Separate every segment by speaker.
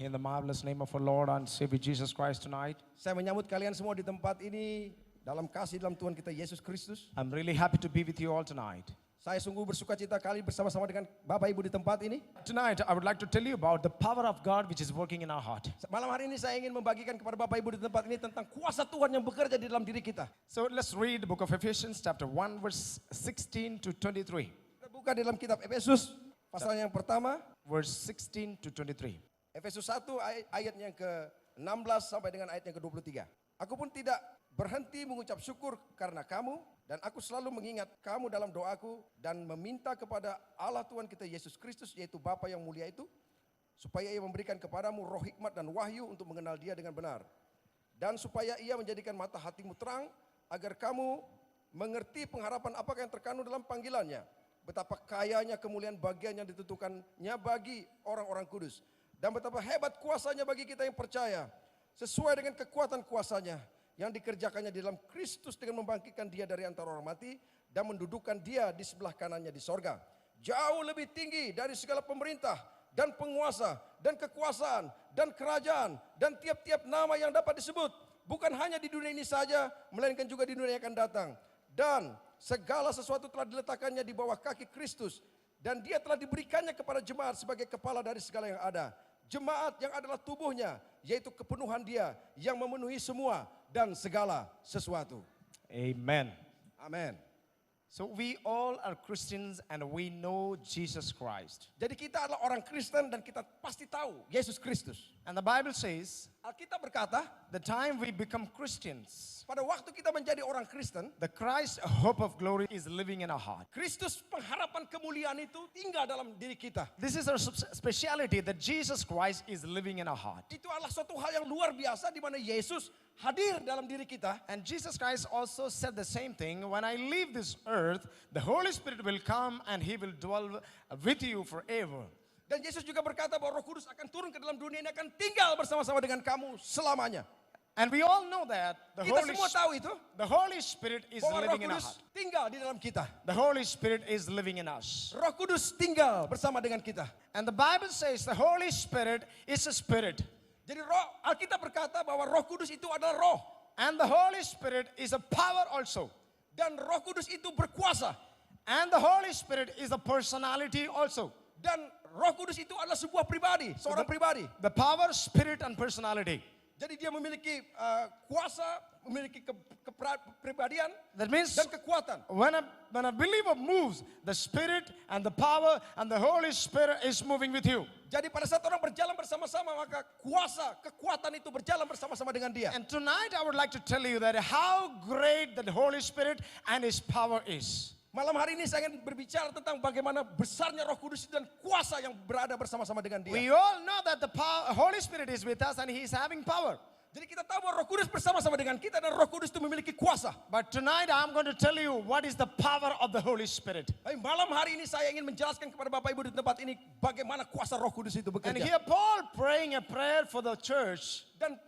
Speaker 1: in the marvelous name of our Lord and Savior Jesus Christ tonight.
Speaker 2: Saya menyambut kalian semua di tempat ini dalam kasih dalam Tuhan kita Yesus Kristus.
Speaker 1: I'm really happy to be with you all tonight.
Speaker 2: Saya sungguh bersuka cita kali bersama-sama dengan Bapak Ibu di tempat ini.
Speaker 1: Tonight, I would like to tell you about the power of God which is working in our heart.
Speaker 2: Malam hari ini saya ingin membagikan kepada Bapak Ibu di tempat ini tentang kuasa Tuhan yang bekerja di dalam diri kita.
Speaker 1: So let's read the book of Ephesians chapter 1 verse 16 to 23.
Speaker 2: Kita buka di dalam kitab Efesus pasal yang pertama,
Speaker 1: Verse 16 to 23.
Speaker 2: Efesus 1 ayat yang ke-16 sampai dengan ayat yang ke-23. Aku pun tidak berhenti mengucap syukur karena kamu, dan aku selalu mengingat kamu dalam doaku dan meminta kepada Allah Tuhan kita Yesus Kristus, yaitu Bapa yang mulia itu, supaya Ia memberikan kepadamu roh hikmat dan wahyu untuk mengenal Dia dengan benar. Dan supaya Ia menjadikan mata hatimu terang, agar kamu mengerti pengharapan apakah yang terkandung dalam panggilannya, betapa kayanya kemuliaan bagian yang ditentukannya bagi orang-orang kudus, dan betapa hebat kuasanya bagi kita yang percaya, sesuai dengan kekuatan kuasanya yang dikerjakannya di dalam Kristus dengan membangkitkan Dia dari antara orang mati dan mendudukkan Dia di sebelah kanannya di sorga, jauh lebih tinggi dari segala pemerintah dan penguasa dan kekuasaan dan kerajaan dan tiap-tiap nama yang dapat disebut, bukan hanya di dunia ini saja, melainkan juga di dunia yang akan datang. Dan segala sesuatu telah diletakkannya di bawah kaki Kristus, dan Dia telah diberikannya kepada jemaat sebagai kepala dari segala yang ada. Jemaat yang adalah tubuhnya, yaitu kepenuhan Dia yang memenuhi semua dan segala sesuatu.
Speaker 1: Amen.
Speaker 2: Amin.
Speaker 1: So we all are Christians and we know Jesus Christ.
Speaker 2: Jadi kita adalah orang Kristen dan kita pasti tahu Yesus Kristus.
Speaker 1: And the Bible says,
Speaker 2: Alkitab berkata,
Speaker 1: the time we become Christians,
Speaker 2: pada waktu kita menjadi orang Kristen,
Speaker 1: the Christ hope of glory is living in our heart.
Speaker 2: Kristus pengharapan kemuliaan itu tinggal dalam diri kita.
Speaker 1: This is our speciality, that Jesus Christ is living in our heart.
Speaker 2: Itu adalah suatu hal yang luar biasa di mana Yesus hadir dalam diri kita.
Speaker 1: And Jesus Christ also said the same thing, when I leave this earth, the Holy Spirit will come and He will dwell with you forever.
Speaker 2: Dan Yesus juga berkata bahwa Roh Kudus akan turun ke dalam dunia ini, akan tinggal bersama-sama dengan kamu selamanya.
Speaker 1: And we all know that
Speaker 2: Kita semua tahu itu,
Speaker 1: the Holy Spirit is
Speaker 2: bahwa Roh
Speaker 1: living in our
Speaker 2: Kudus
Speaker 1: heart.
Speaker 2: tinggal di dalam kita.
Speaker 1: The Holy Spirit is living in us.
Speaker 2: Roh Kudus tinggal bersama dengan kita.
Speaker 1: And the Bible says the Holy Spirit is a spirit.
Speaker 2: Jadi Alkitab berkata bahwa Roh Kudus itu adalah roh.
Speaker 1: And the Holy Spirit is a power also.
Speaker 2: Dan Roh Kudus itu berkuasa.
Speaker 1: And the Holy Spirit is a personality also.
Speaker 2: Dan Roh Kudus itu adalah sebuah pribadi, seorang pribadi.
Speaker 1: The power, spirit, and personality.
Speaker 2: Jadi dia memiliki kuasa, memiliki kepribadian
Speaker 1: That means
Speaker 2: dan kekuatan.
Speaker 1: when a believer moves, the spirit and the power and the Holy Spirit is moving with you.
Speaker 2: Jadi pada saat orang berjalan bersama-sama, maka kuasa, kekuatan itu berjalan bersama-sama dengan dia.
Speaker 1: And tonight I would like to tell you that how great the Holy Spirit and His power is.
Speaker 2: Malam hari ini saya ingin berbicara tentang bagaimana besarnya Roh Kudus dan kuasa yang berada bersama-sama dengan dia.
Speaker 1: We all know that the Holy Spirit is with us and He is having power.
Speaker 2: Jadi kita tahu bahwa Roh Kudus bersama-sama dengan kita dan Roh Kudus itu memiliki kuasa.
Speaker 1: But tonight I'm going to tell you what is the power of the Holy Spirit.
Speaker 2: Tapi malam hari ini saya ingin menjelaskan kepada Bapak Ibu di tempat ini bagaimana kuasa Roh Kudus itu
Speaker 1: And
Speaker 2: bekerja.
Speaker 1: here Paul praying a prayer for the church.
Speaker 2: Dan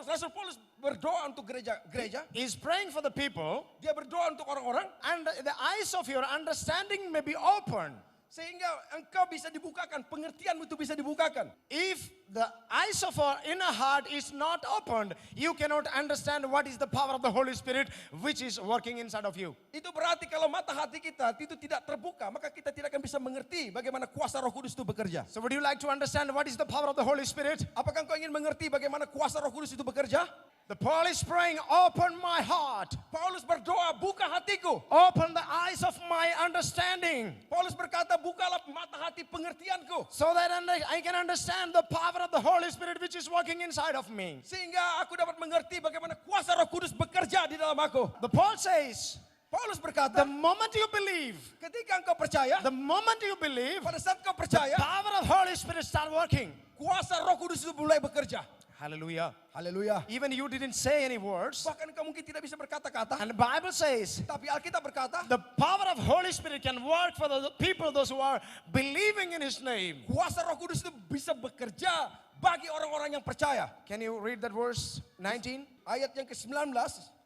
Speaker 2: Rasul Paulus berdoa untuk gereja.
Speaker 1: He's praying for the people,
Speaker 2: Dia berdoa untuk orang-orang
Speaker 1: and the eyes of your understanding may be open.
Speaker 2: sehingga engkau bisa dibukakan, pengertianmu itu bisa dibukakan.
Speaker 1: If the eyes of our inner heart is not opened, you cannot understand what is the power of the Holy Spirit which is working inside of you.
Speaker 2: Itu berarti kalau mata hati kita itu tidak terbuka, maka kita tidak akan bisa mengerti bagaimana kuasa Roh Kudus itu bekerja.
Speaker 1: So would you like to understand what is the power of the Holy Spirit?
Speaker 2: Apakah engkau ingin mengerti bagaimana kuasa Roh Kudus itu bekerja?
Speaker 1: The Paul is praying, open my heart.
Speaker 2: Paulus berdoa, buka hatiku.
Speaker 1: Open the eyes of my understanding.
Speaker 2: Paulus berkata, bukalah mata hati pengertianku,
Speaker 1: So that I can understand the power of the Holy Spirit which is working inside of me.
Speaker 2: sehingga aku dapat mengerti bagaimana kuasa Roh Kudus bekerja di dalam aku.
Speaker 1: The Paul says,
Speaker 2: Paulus
Speaker 1: the
Speaker 2: berkata,
Speaker 1: moment you believe,
Speaker 2: ketika engkau percaya,
Speaker 1: the moment you believe,
Speaker 2: pada saat engkau
Speaker 1: the
Speaker 2: percaya,
Speaker 1: power of Holy Spirit start working.
Speaker 2: kuasa Roh Kudus itu mulai bekerja.
Speaker 1: Hallelujah.
Speaker 2: Haleluya.
Speaker 1: Even you didn't say any words.
Speaker 2: Bahkan engkau mungkin tidak bisa berkata-kata,
Speaker 1: And the Bible says,
Speaker 2: tapi Alkitab berkata,
Speaker 1: the power of Holy Spirit can work for the people, those who are believing in His name.
Speaker 2: kuasa Roh Kudus itu bisa bekerja bagi orang-orang yang percaya.
Speaker 1: Can you read that verse 19?
Speaker 2: Ayat yang ke-19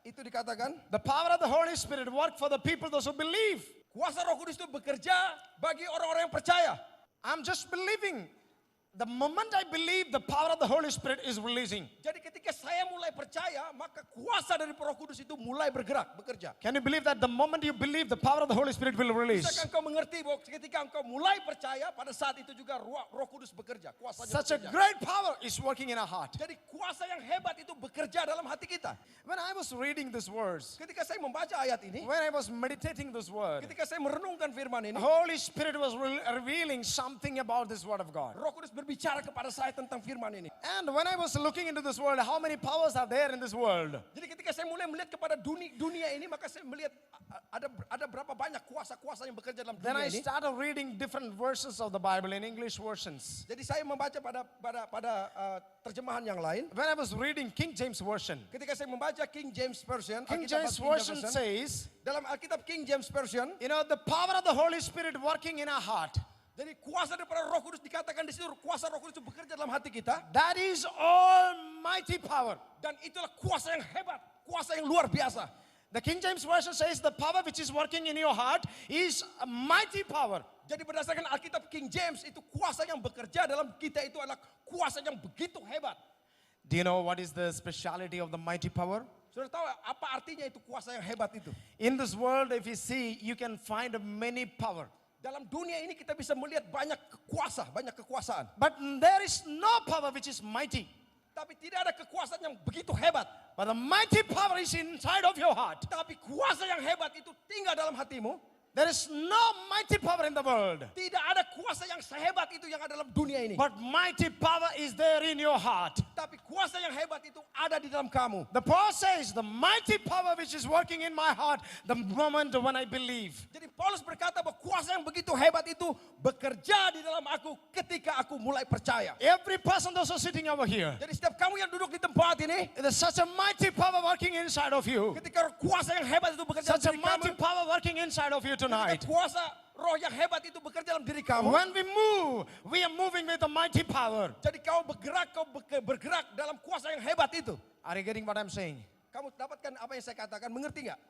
Speaker 2: itu dikatakan,
Speaker 1: The power of the Holy Spirit work for the people, those who believe.
Speaker 2: kuasa Roh Kudus itu bekerja bagi orang-orang yang percaya.
Speaker 1: I'm just believing. The moment I believe, the power of the Holy Spirit is releasing.
Speaker 2: Jadi ketika saya mulai percaya, maka kuasa dari Roh Kudus itu mulai bergerak, bekerja.
Speaker 1: Can you believe that the moment you believe, the power of the Holy Spirit will release?
Speaker 2: Bisakah engkau mengerti bahwa ketika engkau mulai percaya, pada saat itu juga Roh Kudus bekerja, kuasanya
Speaker 1: Such a
Speaker 2: bekerja.
Speaker 1: great power is working in our heart.
Speaker 2: Jadi kuasa yang hebat itu bekerja dalam hati kita.
Speaker 1: When I was reading this verse,
Speaker 2: Ketika saya membaca ayat ini,
Speaker 1: when I was meditating this word,
Speaker 2: ketika saya merenungkan firman
Speaker 1: the
Speaker 2: ini,
Speaker 1: Holy Spirit was revealing something about this word of God.
Speaker 2: Roh Kudus berbicara kepada saya tentang firman ini.
Speaker 1: And when I was looking into this world, how many powers are there in this world?
Speaker 2: Jadi ketika saya mulai melihat kepada dunia ini, maka saya melihat ada berapa banyak kuasa-kuasa yang bekerja dalam
Speaker 1: Then I
Speaker 2: dunia ini.
Speaker 1: started reading different verses of the Bible in English versions.
Speaker 2: Jadi saya membaca pada terjemahan yang lain.
Speaker 1: When I was reading King James Version,
Speaker 2: Ketika saya membaca King James Version,
Speaker 1: King
Speaker 2: Alkitab
Speaker 1: James
Speaker 2: King James
Speaker 1: Version
Speaker 2: Version,
Speaker 1: says,
Speaker 2: dalam Alkitab King James Version,
Speaker 1: you know, the power of the Holy Spirit working in our heart.
Speaker 2: jadi kuasa daripada Roh Kudus dikatakan di situ, kuasa Roh Kudus itu bekerja dalam hati kita,
Speaker 1: That is almighty power.
Speaker 2: dan itulah kuasa yang hebat, kuasa yang luar biasa.
Speaker 1: The King James Version says the power which is working in your heart is a mighty power.
Speaker 2: Jadi berdasarkan Alkitab King James, itu kuasa yang bekerja dalam kita itu adalah kuasa yang begitu hebat.
Speaker 1: Do you know what is the speciality of the mighty power?
Speaker 2: Sudah tahu apa artinya itu kuasa yang hebat itu?
Speaker 1: In this world, if you see, you can find many power.
Speaker 2: Dalam dunia ini kita bisa melihat banyak kekuasaan.
Speaker 1: But there is no power which is mighty.
Speaker 2: Tapi tidak ada kekuasaan yang begitu hebat.
Speaker 1: But the mighty power is inside of your heart.
Speaker 2: Tapi kuasa yang hebat itu tinggal dalam hatimu.
Speaker 1: There is no mighty power in the world.
Speaker 2: Tidak ada kuasa yang sehebat itu yang ada dalam dunia ini.
Speaker 1: But mighty power is there in your heart.
Speaker 2: Tapi kuasa yang hebat itu ada di dalam kamu.
Speaker 1: The Paul says the mighty power which is working in my heart the moment when I believe.
Speaker 2: Jadi Paulus berkata bahwa kuasa yang begitu hebat itu bekerja di dalam aku ketika aku mulai percaya.
Speaker 1: Every person also sitting over here,
Speaker 2: Jadi setiap kamu yang duduk di tempat ini,
Speaker 1: there's such a mighty power working inside of you.
Speaker 2: ketika kuasa yang hebat itu bekerja
Speaker 1: Such a
Speaker 2: dalam diri
Speaker 1: mighty
Speaker 2: kamu,
Speaker 1: power working inside of you tonight.
Speaker 2: ketika kuasa roh yang hebat itu bekerja dalam diri kamu,
Speaker 1: When we move, we are moving with a mighty power.
Speaker 2: jadi kau bergerak dalam kuasa yang hebat itu.
Speaker 1: Are you getting what I'm saying?
Speaker 2: Kamu dapatkan apa yang saya katakan, mengerti nggak?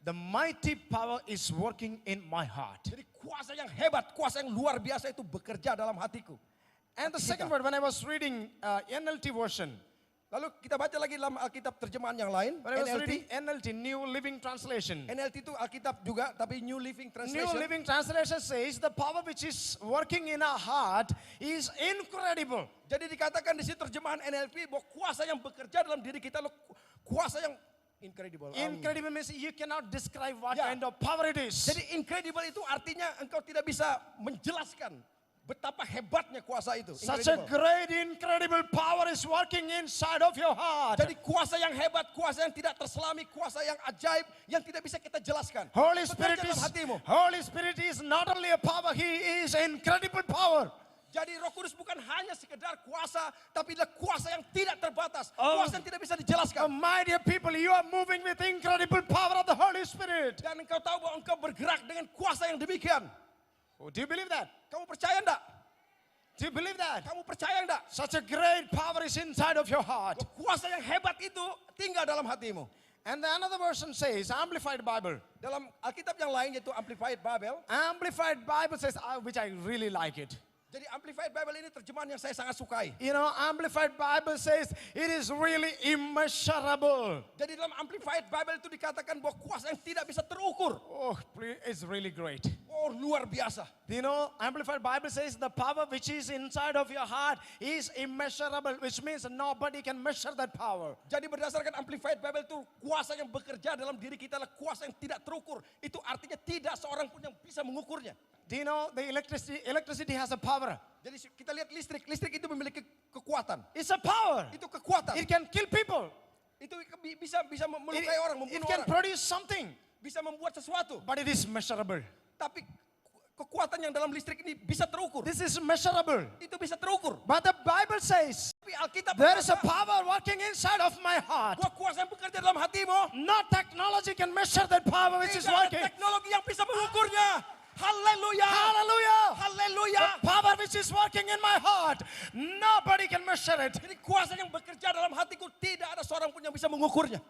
Speaker 1: The mighty power is working in my heart.
Speaker 2: Jadi kuasa yang hebat, kuasa yang luar biasa itu bekerja dalam hatiku.
Speaker 1: And the second word, when I was reading NLT version,
Speaker 2: Lalu kita baca lagi dalam Alkitab terjemahan yang lain,
Speaker 1: when I was reading
Speaker 2: NLT.
Speaker 1: NLT, New Living Translation.
Speaker 2: NLT itu Alkitab juga, tapi New Living
Speaker 1: New
Speaker 2: Translation.
Speaker 1: Living Translation says the power which is working in our heart is incredible.
Speaker 2: Jadi dikatakan di situ terjemahan NLP bahwa kuasa yang bekerja dalam diri kita, kuasa yang incredible.
Speaker 1: Incredible means you cannot describe what
Speaker 2: Yeah.
Speaker 1: kind of power it is.
Speaker 2: Jadi incredible itu artinya engkau tidak bisa menjelaskan betapa hebatnya kuasa itu.
Speaker 1: Such a
Speaker 2: Incredible.
Speaker 1: great, incredible power is working inside of your heart.
Speaker 2: Jadi kuasa yang hebat, kuasa yang tidak terselami, kuasa yang ajaib, yang tidak bisa kita jelaskan.
Speaker 1: Holy
Speaker 2: Bekerja
Speaker 1: Spirit
Speaker 2: dalam
Speaker 1: is
Speaker 2: hatimu.
Speaker 1: Holy Spirit is not only a power, He is incredible power.
Speaker 2: Jadi Roh Kudus bukan hanya sekedar kuasa, tapi adalah kuasa yang tidak terbatas.
Speaker 1: Oh.
Speaker 2: Kuasa yang tidak bisa dijelaskan.
Speaker 1: My dear people, you are moving with incredible power of the Holy Spirit.
Speaker 2: Dan engkau tahu bahwa engkau bergerak dengan kuasa yang demikian.
Speaker 1: Oh, do you believe that?
Speaker 2: Kamu percaya enggak?
Speaker 1: Do you believe that?
Speaker 2: Kamu percaya enggak?
Speaker 1: Such a great power is inside of your heart.
Speaker 2: Bahwa kuasa yang hebat itu tinggal dalam hatimu.
Speaker 1: And the another version says, Amplified Bible.
Speaker 2: Dalam Alkitab yang lain yaitu Amplified Bible.
Speaker 1: Amplified Bible says, which I really like it.
Speaker 2: Jadi Amplified Bible ini terjemahan yang saya sangat sukai.
Speaker 1: You know, Amplified Bible says it is really immeasurable.
Speaker 2: Jadi dalam Amplified Bible itu dikatakan bahwa kuasa yang tidak bisa terukur.
Speaker 1: Oh, it's really great.
Speaker 2: Oh, luar biasa.
Speaker 1: You know, Amplified Bible says the power which is inside of your heart is immeasurable, which means nobody can measure that power.
Speaker 2: Jadi berdasarkan Amplified Bible itu kuasa yang bekerja dalam diri kita adalah kuasa yang tidak terukur. Itu artinya tidak seorang pun yang bisa mengukurnya.
Speaker 1: Do you know the electricity has a power?
Speaker 2: Jadi kita lihat listrik itu memiliki kekuatan.
Speaker 1: It's a power.
Speaker 2: Itu kekuatan.
Speaker 1: It can kill people.
Speaker 2: Itu bisa melukai orang,
Speaker 1: It
Speaker 2: membunuh
Speaker 1: can
Speaker 2: orang.
Speaker 1: produce something,
Speaker 2: Bisa membuat sesuatu.
Speaker 1: but it is measurable.
Speaker 2: Tapi kekuatan yang dalam listrik ini bisa terukur.
Speaker 1: This is measurable.
Speaker 2: Itu bisa terukur.
Speaker 1: But the Bible says
Speaker 2: Tapi Alkitab
Speaker 1: there is a
Speaker 2: berkata
Speaker 1: power working inside of my heart.
Speaker 2: bahwa kuasa yang bekerja dalam hatimu,
Speaker 1: No technology can measure that power which is
Speaker 2: tidak ada
Speaker 1: working.
Speaker 2: teknologi yang bisa mengukurnya. Haleluya.
Speaker 1: Hallelujah.
Speaker 2: Haleluya.
Speaker 1: The power which is working in my heart, nobody can measure it.
Speaker 2: Jadi kuasa yang bekerja dalam hatiku tidak ada seorang pun yang bisa mengukurnya.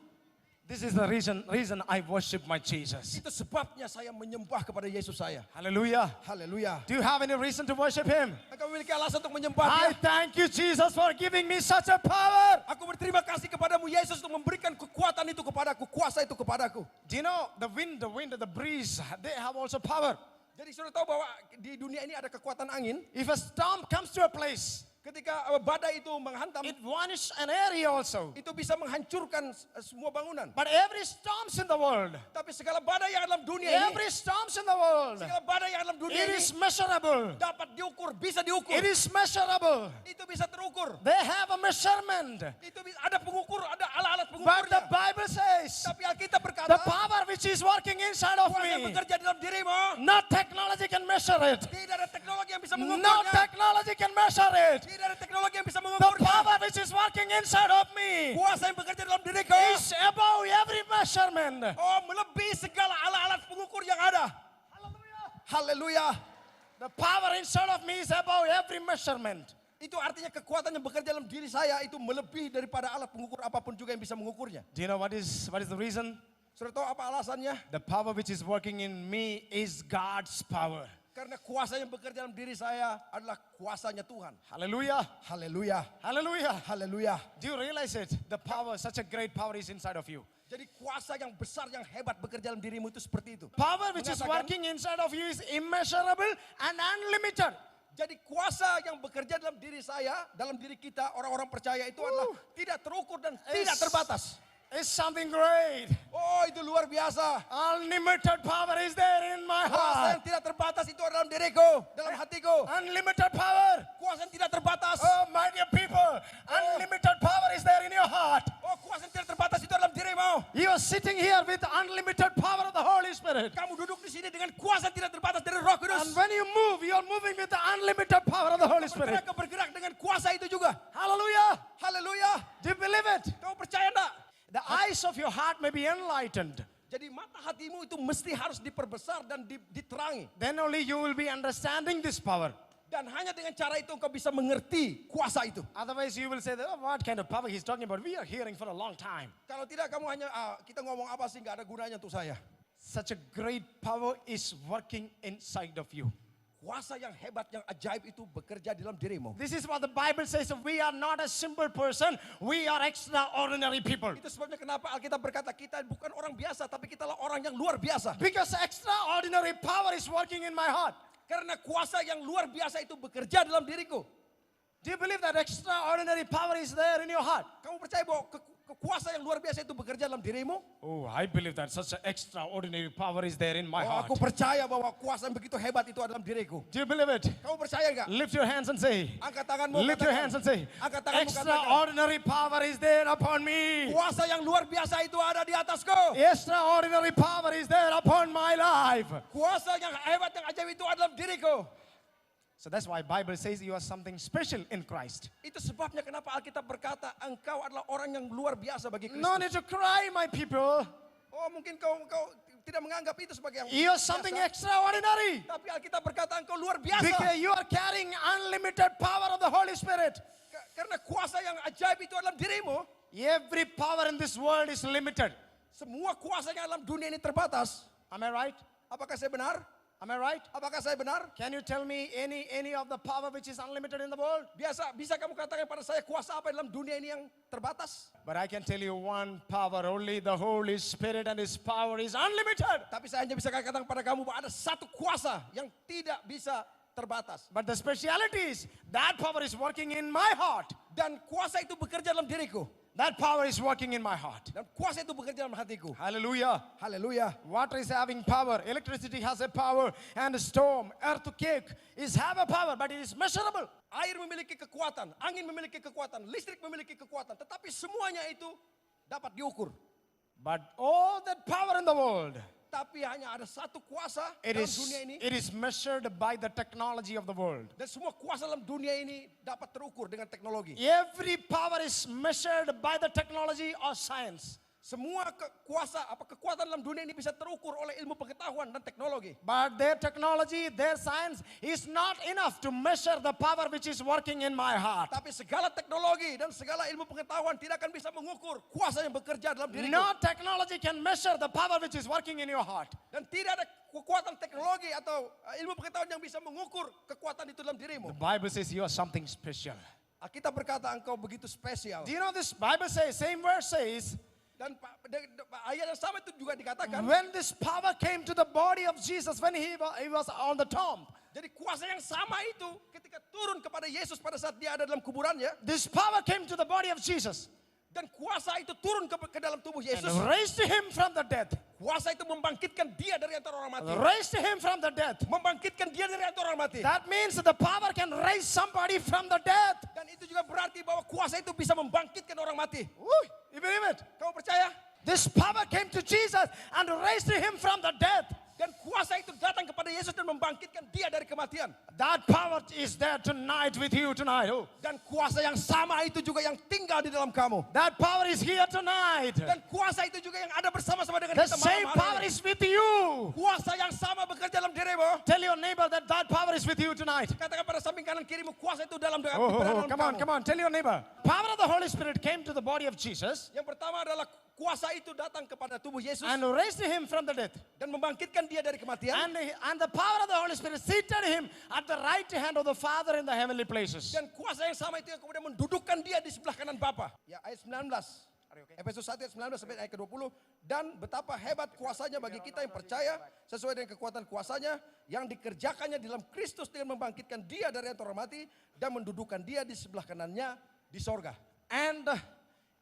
Speaker 1: This is the reason I worship my Jesus.
Speaker 2: Itu sebabnya saya menyembah kepada Yesus saya.
Speaker 1: Hallelujah.
Speaker 2: Haleluya.
Speaker 1: Do you have any reason to worship him?
Speaker 2: Engkau memiliki alasan untuk menyembah
Speaker 1: I
Speaker 2: Dia.
Speaker 1: thank you, Jesus, for giving me such a power.
Speaker 2: Aku berterima kasih kepadamu Yesus untuk memberikan kekuatan itu kepadaku, kuasa itu kepadaku.
Speaker 1: Do you know the wind, the breeze, they have also power.
Speaker 2: Jadi saudara tahu bahwa di dunia ini ada kekuatan angin.
Speaker 1: If a storm comes to a place,
Speaker 2: Ketika badai itu menghantam,
Speaker 1: it vanishes an area also.
Speaker 2: itu bisa menghancurkan semua bangunan.
Speaker 1: But every storms in the world,
Speaker 2: Tapi segala badai yang ada dalam dunia ini,
Speaker 1: every storms in the world,
Speaker 2: segala badai yang ada dalam dunia
Speaker 1: it
Speaker 2: ini
Speaker 1: is measurable.
Speaker 2: dapat diukur, bisa diukur.
Speaker 1: It is measurable.
Speaker 2: Itu bisa terukur.
Speaker 1: They have a measurement.
Speaker 2: Itu bisa, ada pengukur, ada alat-alat
Speaker 1: But the
Speaker 2: pengukurnya.
Speaker 1: Bible says,
Speaker 2: Tapi Alkitab
Speaker 1: the
Speaker 2: berkata,
Speaker 1: power which is working inside of
Speaker 2: kuasa yang
Speaker 1: me,
Speaker 2: bekerja dalam dirimu,
Speaker 1: no technology can measure it.
Speaker 2: tidak ada teknologi yang bisa
Speaker 1: No
Speaker 2: mengukurnya.
Speaker 1: technology can measure it.
Speaker 2: Tidak ada teknologi yang bisa
Speaker 1: The
Speaker 2: mengukurnya.
Speaker 1: power which is working inside of me
Speaker 2: Kuasa yang bekerja dalam diriku,
Speaker 1: is above every measurement.
Speaker 2: oh, melebihi segala alat-alat pengukur yang ada. Haleluya.
Speaker 1: The power inside of me is above every measurement.
Speaker 2: Itu artinya kekuatan yang bekerja dalam diri saya itu melebihi daripada alat pengukur apapun juga yang bisa mengukurnya.
Speaker 1: Do you know what is the reason?
Speaker 2: Sudah tahu apa alasannya?
Speaker 1: The power which is working in me is God's power.
Speaker 2: Karena kuasa yang bekerja dalam diri saya adalah kuasanya Tuhan.
Speaker 1: Hallelujah.
Speaker 2: Haleluya.
Speaker 1: Hallelujah.
Speaker 2: Haleluya.
Speaker 1: Do you realize it? The power, such a great power is inside of you.
Speaker 2: Jadi kuasa yang besar, yang hebat bekerja dalam dirimu itu seperti itu.
Speaker 1: Power which is
Speaker 2: Mengatakan,
Speaker 1: working inside of you is immeasurable and unlimited.
Speaker 2: jadi kuasa yang bekerja dalam diri saya, dalam diri kita, orang-orang percaya itu adalah tidak terukur dan tidak terbatas.
Speaker 1: It's something great.
Speaker 2: Oh, itu luar biasa.
Speaker 1: Unlimited power is there in my
Speaker 2: Kuasa
Speaker 1: heart.
Speaker 2: yang tidak terbatas itu ada dalam diriku, dalam hatiku.
Speaker 1: Unlimited power.
Speaker 2: Kuasa yang tidak terbatas.
Speaker 1: Oh, my dear people, unlimited power is there in your heart.
Speaker 2: Oh, kuasa yang tidak terbatas itu dalam dirimu.
Speaker 1: You are sitting here with the unlimited power of the Holy Spirit.
Speaker 2: Kamu duduk di sini dengan kuasa yang tidak terbatas dari Roh
Speaker 1: And
Speaker 2: Kudus.
Speaker 1: when you move, you are moving with the unlimited power of the Holy Spirit.
Speaker 2: Bergerak dengan kuasa itu juga.
Speaker 1: Hallelujah.
Speaker 2: Haleluya.
Speaker 1: Do you believe it?
Speaker 2: Kamu percaya enggak?
Speaker 1: The eyes of your heart may be enlightened.
Speaker 2: Jadi mata hatimu itu mesti harus diperbesar dan diterangi.
Speaker 1: Then only you will be understanding this power.
Speaker 2: Dan hanya dengan cara itu engkau bisa mengerti kuasa itu.
Speaker 1: Otherwise, you will say, oh, what kind of power he's talking about? We are hearing for a long time.
Speaker 2: Kalau tidak kamu hanya, kita ngomong apa sih, nggak ada gunanya untuk saya.
Speaker 1: Such a great power is working inside of you.
Speaker 2: Kuasa yang hebat, yang ajaib itu bekerja di dalam dirimu.
Speaker 1: This is what the Bible says. We are not a simple person. We are extraordinary people.
Speaker 2: Itu sebabnya kenapa Alkitab berkata kita bukan orang biasa, tapi kita adalah orang yang luar biasa.
Speaker 1: Because extraordinary power is working in my heart.
Speaker 2: Karena kuasa yang luar biasa itu bekerja dalam diriku.
Speaker 1: Do you believe that extraordinary power is there in your heart?
Speaker 2: Kamu percaya bahwa kuasa yang luar biasa itu bekerja dalam dirimu?
Speaker 1: Oh, I believe that such an extraordinary power is there in my
Speaker 2: Oh,
Speaker 1: heart.
Speaker 2: aku percaya bahwa kuasa yang begitu hebat itu ada dalam diriku.
Speaker 1: Do you believe it?
Speaker 2: Kamu percaya nggak?
Speaker 1: Lift your hands and say.
Speaker 2: Angkat tanganmu.
Speaker 1: Lift your
Speaker 2: katakan.
Speaker 1: hands and say.
Speaker 2: Angkat tanganmu, katakan.
Speaker 1: Extraordinary power is there upon me.
Speaker 2: Kuasa yang luar biasa itu ada di atasku.
Speaker 1: Extraordinary power is there upon my life.
Speaker 2: Kuasa yang hebat, yang ajaib itu ada dalam diriku.
Speaker 1: So that's why Bible says you are something special in Christ.
Speaker 2: Itu sebabnya kenapa Alkitab berkata engkau adalah orang yang luar biasa bagi Kristus.
Speaker 1: No need to cry, my people.
Speaker 2: Oh, mungkin kau tidak menganggap itu sebagai yang
Speaker 1: You are something
Speaker 2: biasa.
Speaker 1: extraordinary.
Speaker 2: Tapi Alkitab berkata engkau luar biasa.
Speaker 1: Because you are carrying unlimited power of the Holy Spirit.
Speaker 2: Karena kuasa yang ajaib itu adalah dirimu.
Speaker 1: Every power in this world is limited.
Speaker 2: Semua kuasa yang dalam dunia ini terbatas.
Speaker 1: Am I right?
Speaker 2: Apakah saya benar?
Speaker 1: Am I right?
Speaker 2: Apakah saya benar?
Speaker 1: Can you tell me any of the power which is unlimited in the world?
Speaker 2: Bisa kamu katakan pada saya kuasa apa dalam dunia ini yang terbatas?
Speaker 1: But I can tell you one power, only the Holy Spirit and His power is unlimited.
Speaker 2: Tapi saya hanya bisa katakan pada kamu bahwa ada satu kuasa yang tidak bisa terbatas.
Speaker 1: But the speciality is that power is working in my heart.
Speaker 2: Dan kuasa itu bekerja dalam diriku.
Speaker 1: That power is working in my heart.
Speaker 2: Dan kuasa itu bekerja dalam hatiku.
Speaker 1: Hallelujah.
Speaker 2: Haleluya.
Speaker 1: Water is having power. Electricity has a power. And a storm, earthquake is have a power, but it is measurable.
Speaker 2: Air memiliki kekuatan, angin memiliki kekuatan, listrik memiliki kekuatan. Tetapi semuanya itu dapat diukur.
Speaker 1: But all that power in the world,
Speaker 2: Tapi hanya ada satu kuasa
Speaker 1: it
Speaker 2: dalam dunia ini.
Speaker 1: is measured by the technology of the world.
Speaker 2: Dan semua kuasa dalam dunia ini dapat terukur dengan teknologi.
Speaker 1: Every power is measured by the technology or science.
Speaker 2: Semua kekuatan dalam dunia ini bisa terukur oleh ilmu pengetahuan dan teknologi.
Speaker 1: But their technology, their science is not enough to measure the power which is working in my heart.
Speaker 2: Tapi segala teknologi dan segala ilmu pengetahuan tidak akan bisa mengukur kuasa yang bekerja dalam diriku.
Speaker 1: No technology can measure the power which is working in your heart.
Speaker 2: Dan tidak ada kekuatan teknologi atau ilmu pengetahuan yang bisa mengukur kekuatan itu dalam dirimu.
Speaker 1: The Bible says you are something special.
Speaker 2: Alkitab berkata engkau begitu spesial.
Speaker 1: Do you know this Bible says, same verse says,
Speaker 2: Dan ayat yang sama itu juga dikatakan.
Speaker 1: when this power came to the body of Jesus, when he was on the tomb,
Speaker 2: Jadi kuasa yang sama itu ketika turun kepada Yesus pada saat dia ada dalam kuburannya.
Speaker 1: this power came to the body of Jesus
Speaker 2: Dan kuasa itu turun ke dalam tubuh
Speaker 1: and
Speaker 2: Yesus.
Speaker 1: raised him from the dead.
Speaker 2: Kuasa itu membangkitkan dia dari antara orang mati.
Speaker 1: Raised him from the dead.
Speaker 2: Membangkitkan dia dari antara orang mati.
Speaker 1: That means the power can raise somebody from the dead.
Speaker 2: Dan itu juga berarti bahwa kuasa itu bisa membangkitkan orang mati.
Speaker 1: Woo, you believe it?
Speaker 2: Kamu percaya?
Speaker 1: This power came to Jesus and raised him from the dead.
Speaker 2: Dan kuasa itu datang kepada Yesus dan membangkitkan dia dari kematian.
Speaker 1: That power is there tonight with you tonight. Oh.
Speaker 2: Dan kuasa yang sama itu juga yang tinggal di dalam kamu.
Speaker 1: That power is here tonight.
Speaker 2: Dan kuasa itu juga yang ada bersama-sama dengan
Speaker 1: The
Speaker 2: kita
Speaker 1: same
Speaker 2: malam
Speaker 1: power
Speaker 2: hari ini.
Speaker 1: is with you.
Speaker 2: Kuasa yang sama bekerja dalam dirimu.
Speaker 1: Tell your neighbor that that power is with you tonight.
Speaker 2: Katakan pada samping kanan kirimu, kuasa itu dalam
Speaker 1: Oh,
Speaker 2: berada dalam
Speaker 1: come on,
Speaker 2: kamu.
Speaker 1: come on. Tell your neighbor. Power of the Holy Spirit came to the body of Jesus
Speaker 2: Yang pertama adalah kuasa itu datang kepada tubuh Yesus
Speaker 1: and raised him from the dead.
Speaker 2: dan membangkitkan dia dari kematian.
Speaker 1: And the power of the Holy Spirit seated him at the right hand of the Father in the heavenly places.
Speaker 2: Dan kuasa yang sama itu yang kemudian mendudukkan dia di sebelah kanan Bapa. Ya, ayat 19. Efesus 1 ayat 19 sampai ayat ke-20. Dan betapa hebat kuasanya bagi kita yang percaya sesuai dengan kekuatan kuasanya yang dikerjakannya dalam Kristus dengan membangkitkan dia dari antara orang mati dan mendudukkan dia di sebelah kanannya di sorga.
Speaker 1: And,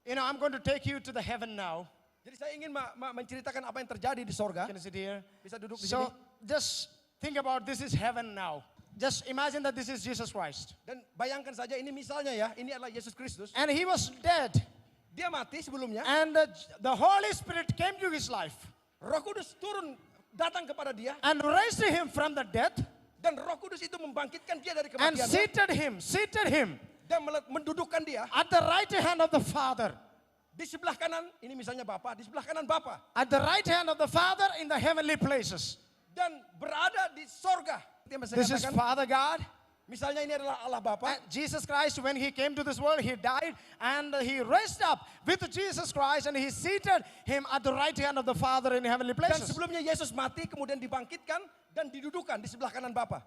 Speaker 1: I'm going to take you to the heaven now.
Speaker 2: Jadi saya ingin menceritakan apa yang terjadi di sorga.
Speaker 1: Can you sit here?
Speaker 2: Bisa duduk di
Speaker 1: So,
Speaker 2: sini.
Speaker 1: just think about this is heaven now. Just imagine that this is Jesus Christ.
Speaker 2: Dan bayangkan saja ini misalnya ya, ini adalah Yesus Kristus.
Speaker 1: And he was dead.
Speaker 2: Dia mati sebelumnya.
Speaker 1: And the Holy Spirit came to his life
Speaker 2: Roh Kudus turun datang kepada dia.
Speaker 1: and raised him from the dead
Speaker 2: Dan Roh Kudus itu membangkitkan dia dari
Speaker 1: and
Speaker 2: kematian.
Speaker 1: seated him
Speaker 2: Dan mendudukkan dia
Speaker 1: at the right hand of the Father.
Speaker 2: di sebelah kanan, ini misalnya Bapa, di sebelah kanan Bapa.
Speaker 1: At the right hand of the Father in the heavenly places.
Speaker 2: Dan berada di sorga. Dia masih
Speaker 1: This is
Speaker 2: katakan,
Speaker 1: Father God.
Speaker 2: misalnya ini adalah Allah Bapa.
Speaker 1: And Jesus Christ, when he came to this world, he died and he raised up with Jesus Christ and he seated him at the right hand of the Father in heavenly
Speaker 2: Dan
Speaker 1: places.
Speaker 2: sebelumnya Yesus mati, kemudian dibangkitkan dan didudukan di sebelah kanan Bapa.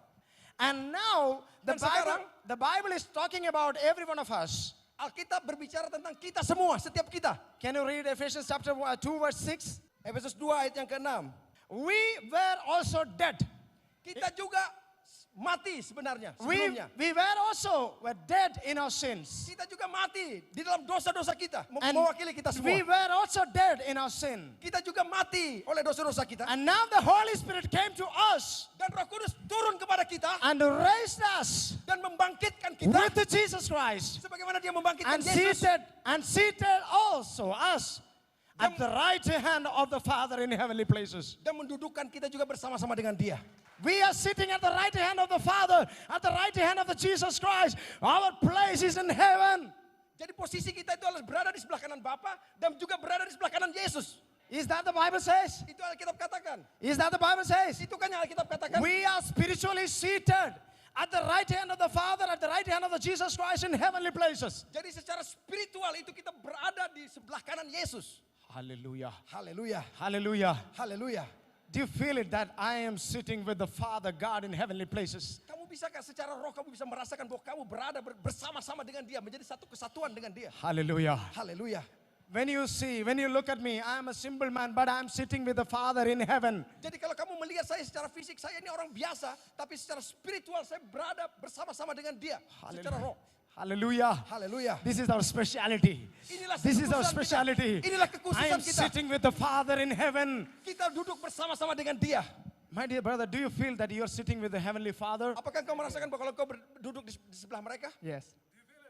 Speaker 1: And now
Speaker 2: Dan sekarang,
Speaker 1: the Bible is talking about every one of us.
Speaker 2: Alkitab berbicara tentang kita semua, setiap kita.
Speaker 1: Can you read Ephesians chapter 2 verse 6?
Speaker 2: Efesus 2 ayat yang ke-6.
Speaker 1: We were also dead.
Speaker 2: Kita juga mati sebenarnya sebelumnya.
Speaker 1: We were dead in our sins.
Speaker 2: Kita juga mati di dalam dosa-dosa kita.
Speaker 1: And
Speaker 2: Mewakili kita
Speaker 1: we
Speaker 2: semua.
Speaker 1: were also dead in our sin.
Speaker 2: Kita juga mati oleh dosa-dosa kita.
Speaker 1: And now the Holy Spirit came to us
Speaker 2: Dan Roh Kudus turun kepada kita
Speaker 1: and raised us
Speaker 2: dan membangkitkan kita.
Speaker 1: with Jesus Christ.
Speaker 2: Sebagaimana dia membangkitkan
Speaker 1: And
Speaker 2: Yesus.
Speaker 1: seated also us at the right hand of the Father in heavenly places.
Speaker 2: Dan mendudukkan kita juga bersama-sama dengan dia.
Speaker 1: We are sitting at the right hand of the Father, at the right hand of the Jesus Christ. Our place is in heaven.
Speaker 2: Jadi posisi kita itu adalah berada di sebelah kanan Bapa dan juga berada di sebelah kanan Yesus.
Speaker 1: Is that the Bible says?
Speaker 2: Itu Alkitab katakan.
Speaker 1: Is that the Bible says?
Speaker 2: Itu kan yang Alkitab katakan.
Speaker 1: We are spiritually seated at the right hand of the Father, at the right hand of the Jesus Christ in heavenly places.
Speaker 2: Jadi secara spiritual itu kita berada di sebelah kanan Yesus.
Speaker 1: Hallelujah.
Speaker 2: Haleluya.
Speaker 1: Hallelujah.
Speaker 2: Haleluya.
Speaker 1: Do you feel it that I am sitting with the Father God in heavenly places?
Speaker 2: Kamu bisakah secara roh kamu bisa merasakan bahwa kamu berada bersama-sama dengan dia, menjadi satu kesatuan dengan dia.
Speaker 1: Hallelujah.
Speaker 2: Haleluya.
Speaker 1: When you look at me, I am a simple man, but I am sitting with the Father in heaven.
Speaker 2: Jadi kalau kamu melihat saya secara fisik, saya ini orang biasa, tapi secara spiritual saya berada bersama-sama dengan dia secara roh.
Speaker 1: Hallelujah.
Speaker 2: Haleluya.
Speaker 1: This is our speciality.
Speaker 2: Inilah
Speaker 1: This is our
Speaker 2: kekhususan kita.
Speaker 1: speciality.
Speaker 2: Inilah
Speaker 1: I
Speaker 2: kekhususan
Speaker 1: am
Speaker 2: kita.
Speaker 1: sitting with the Father in heaven.
Speaker 2: Kita duduk bersama-sama dengan dia.
Speaker 1: My dear brother, do you feel that you are sitting with the Heavenly Father?
Speaker 2: Apakah kau merasakan bahwa kalau kau duduk di sebelah mereka?
Speaker 1: Yes.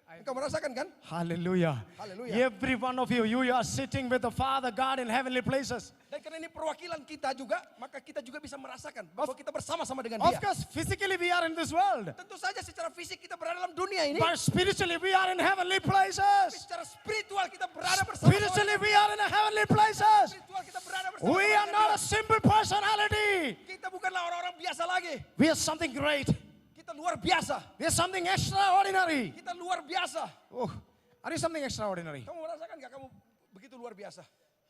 Speaker 2: Engkau merasakan kan?
Speaker 1: Hallelujah.
Speaker 2: Hallelujah.
Speaker 1: Every one of you are sitting with the Father God in heavenly places.
Speaker 2: Dan karena ini perwakilan kita juga, maka kita juga bisa merasakan bahwa kita bersama-sama dengan
Speaker 1: Of
Speaker 2: Dia.
Speaker 1: course, physically we are in this world.
Speaker 2: Tentu saja secara fisik kita berada dalam dunia ini,
Speaker 1: But spiritually we are in heavenly
Speaker 2: tapi
Speaker 1: places.
Speaker 2: secara spiritual kita berada bersama-sama.
Speaker 1: Spiritually we are in heavenly places.
Speaker 2: Spiritual kita berada bersama.
Speaker 1: We are not a simple personality.
Speaker 2: Kita bukanlah orang-orang biasa lagi.
Speaker 1: We are something great.
Speaker 2: Kita luar biasa.
Speaker 1: We are something extraordinary.
Speaker 2: Kita luar biasa.
Speaker 1: Oh, are you something extraordinary?
Speaker 2: Kamu merasakan nggak kamu begitu luar biasa?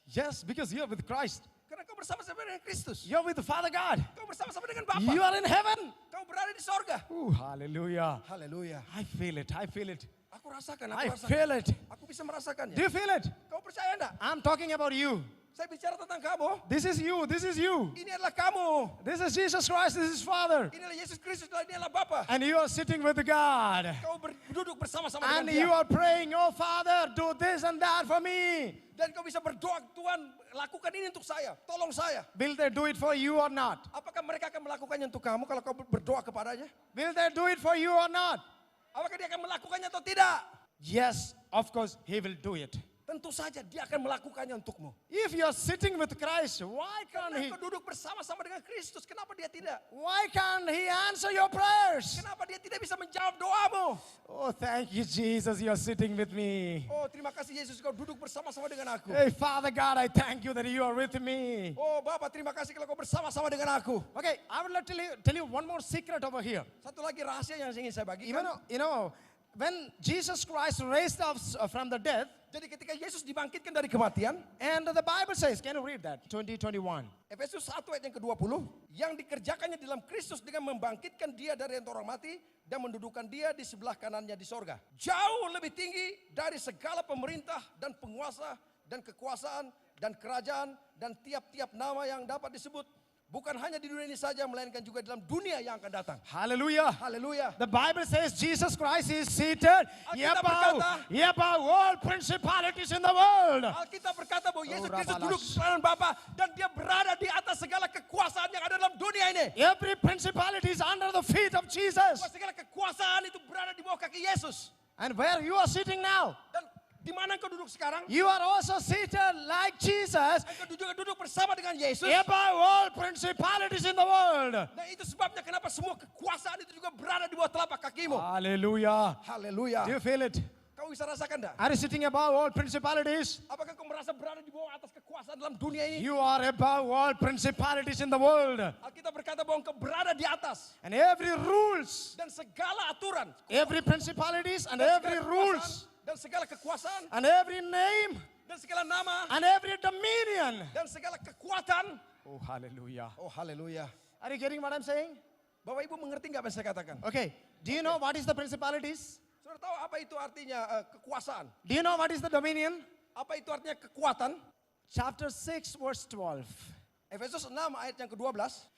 Speaker 1: Yes, because you're with Christ.
Speaker 2: Karena kau bersama-sama dengan Kristus.
Speaker 1: You're with the Father God.
Speaker 2: Kau bersama-sama dengan Bapa.
Speaker 1: You are in heaven.
Speaker 2: Kau berada di sorga.
Speaker 1: Hallelujah.
Speaker 2: Haleluya.
Speaker 1: I feel it. I feel it.
Speaker 2: Aku rasakan,
Speaker 1: I
Speaker 2: aku rasakan.
Speaker 1: feel it.
Speaker 2: Aku bisa merasakannya.
Speaker 1: Do you feel it?
Speaker 2: Kau percaya enggak?
Speaker 1: I'm talking about you.
Speaker 2: Saya bicara tentang kamu.
Speaker 1: This is you. This is you.
Speaker 2: Ini adalah kamu.
Speaker 1: This is Jesus Christ. This is Father.
Speaker 2: Ini adalah Yesus Kristus dan ini adalah Bapa.
Speaker 1: And you are sitting with God.
Speaker 2: Kau duduk bersama-sama
Speaker 1: And
Speaker 2: dengan
Speaker 1: you
Speaker 2: Dia.
Speaker 1: are praying, oh Father, do this and that for me.
Speaker 2: Dan kau bisa berdoa, Tuhan lakukan ini untuk saya. Tolong saya.
Speaker 1: Will they do it for you or not?
Speaker 2: Apakah mereka akan melakukannya untuk kamu kalau kau berdoa kepadanya?
Speaker 1: Will they do it for you or not?
Speaker 2: Apakah dia akan melakukannya atau tidak?
Speaker 1: Yes, of course, He will do it.
Speaker 2: Tentu saja dia akan melakukannya untukmu.
Speaker 1: If you are sitting with Christ, why can't
Speaker 2: Karena
Speaker 1: He?
Speaker 2: kau duduk bersama-sama dengan Kristus, kenapa dia tidak?
Speaker 1: Why can't He answer your prayers?
Speaker 2: Kenapa dia tidak bisa menjawab doamu?
Speaker 1: Oh, thank you, Jesus. You are sitting with me.
Speaker 2: Oh, terima kasih Yesus, kau duduk bersama-sama dengan aku.
Speaker 1: Hey, Father God, I thank you that you are with me.
Speaker 2: Oh, Bapa, terima kasih kalau kau bersama-sama dengan aku.
Speaker 1: Okay, I would like to tell you one more secret over here.
Speaker 2: Satu lagi rahasia yang ingin saya
Speaker 1: You
Speaker 2: bagikan.
Speaker 1: know, when Jesus Christ raised up from the dead,
Speaker 2: Jadi ketika Yesus dibangkitkan dari kematian,
Speaker 1: and the Bible says, can you read that? 20:21.
Speaker 2: Efesus 1 ayat yang ke-20, yang dikerjakannya dalam Kristus dengan membangkitkan dia dari antara orang mati dan mendudukan dia di sebelah kanannya di sorga. Jauh lebih tinggi dari segala pemerintah dan penguasa dan kekuasaan dan kerajaan dan tiap-tiap nama yang dapat disebut. Bukan hanya di dunia ini saja, melainkan juga dalam dunia yang akan datang.
Speaker 1: Hallelujah.
Speaker 2: Haleluya.
Speaker 1: The Bible says Jesus Christ is seated
Speaker 2: Alkitab
Speaker 1: above all principalities in the world.
Speaker 2: Alkitab berkata bahwa Yesus
Speaker 1: Oh,
Speaker 2: Kristus
Speaker 1: Rabalas.
Speaker 2: duduk di kanan Bapa dan dia berada di atas segala kekuasaan yang ada dalam dunia ini.
Speaker 1: Every principality is under the feet of Jesus.
Speaker 2: Bahwa segala kekuasaan itu berada di bawah kaki Yesus.
Speaker 1: And where you are sitting now,
Speaker 2: Dan di mana engkau duduk sekarang?
Speaker 1: you are also seated like Jesus
Speaker 2: Engkau juga duduk bersama dengan Yesus.
Speaker 1: above all principalities in the world.
Speaker 2: Nah itu sebabnya kenapa semua kekuasaan itu juga berada di bawah telapak kakimu.
Speaker 1: Hallelujah.
Speaker 2: Haleluya.
Speaker 1: Do you feel it?
Speaker 2: Kau bisa rasakan enggak?
Speaker 1: Are you sitting above all principalities?
Speaker 2: Apakah kau merasa berada di bawah atas kekuasaan dalam dunia ini?
Speaker 1: You are above all principalities in the world.
Speaker 2: Alkitab berkata bahwa engkau berada di atas.
Speaker 1: And every rules,
Speaker 2: Dan segala aturan.
Speaker 1: every principalities and
Speaker 2: dan
Speaker 1: every
Speaker 2: segala
Speaker 1: rules
Speaker 2: kekuasaan, dan segala kekuasaan.
Speaker 1: and every name
Speaker 2: Dan segala nama.
Speaker 1: and every dominion.
Speaker 2: Dan segala kekuatan.
Speaker 1: Oh, hallelujah.
Speaker 2: Oh haleluya.
Speaker 1: Are you getting what I'm saying?
Speaker 2: Bapak Ibu mengerti nggak apa yang saya katakan?
Speaker 1: Okay. Do you know what is the principalities?
Speaker 2: Saudara tahu apa itu artinya kekuasaan?
Speaker 1: Do you know what is the dominion?
Speaker 2: Apa itu artinya kekuatan?
Speaker 1: Chapter 6, verse 12.
Speaker 2: Efesus 6 ayat yang ke-12.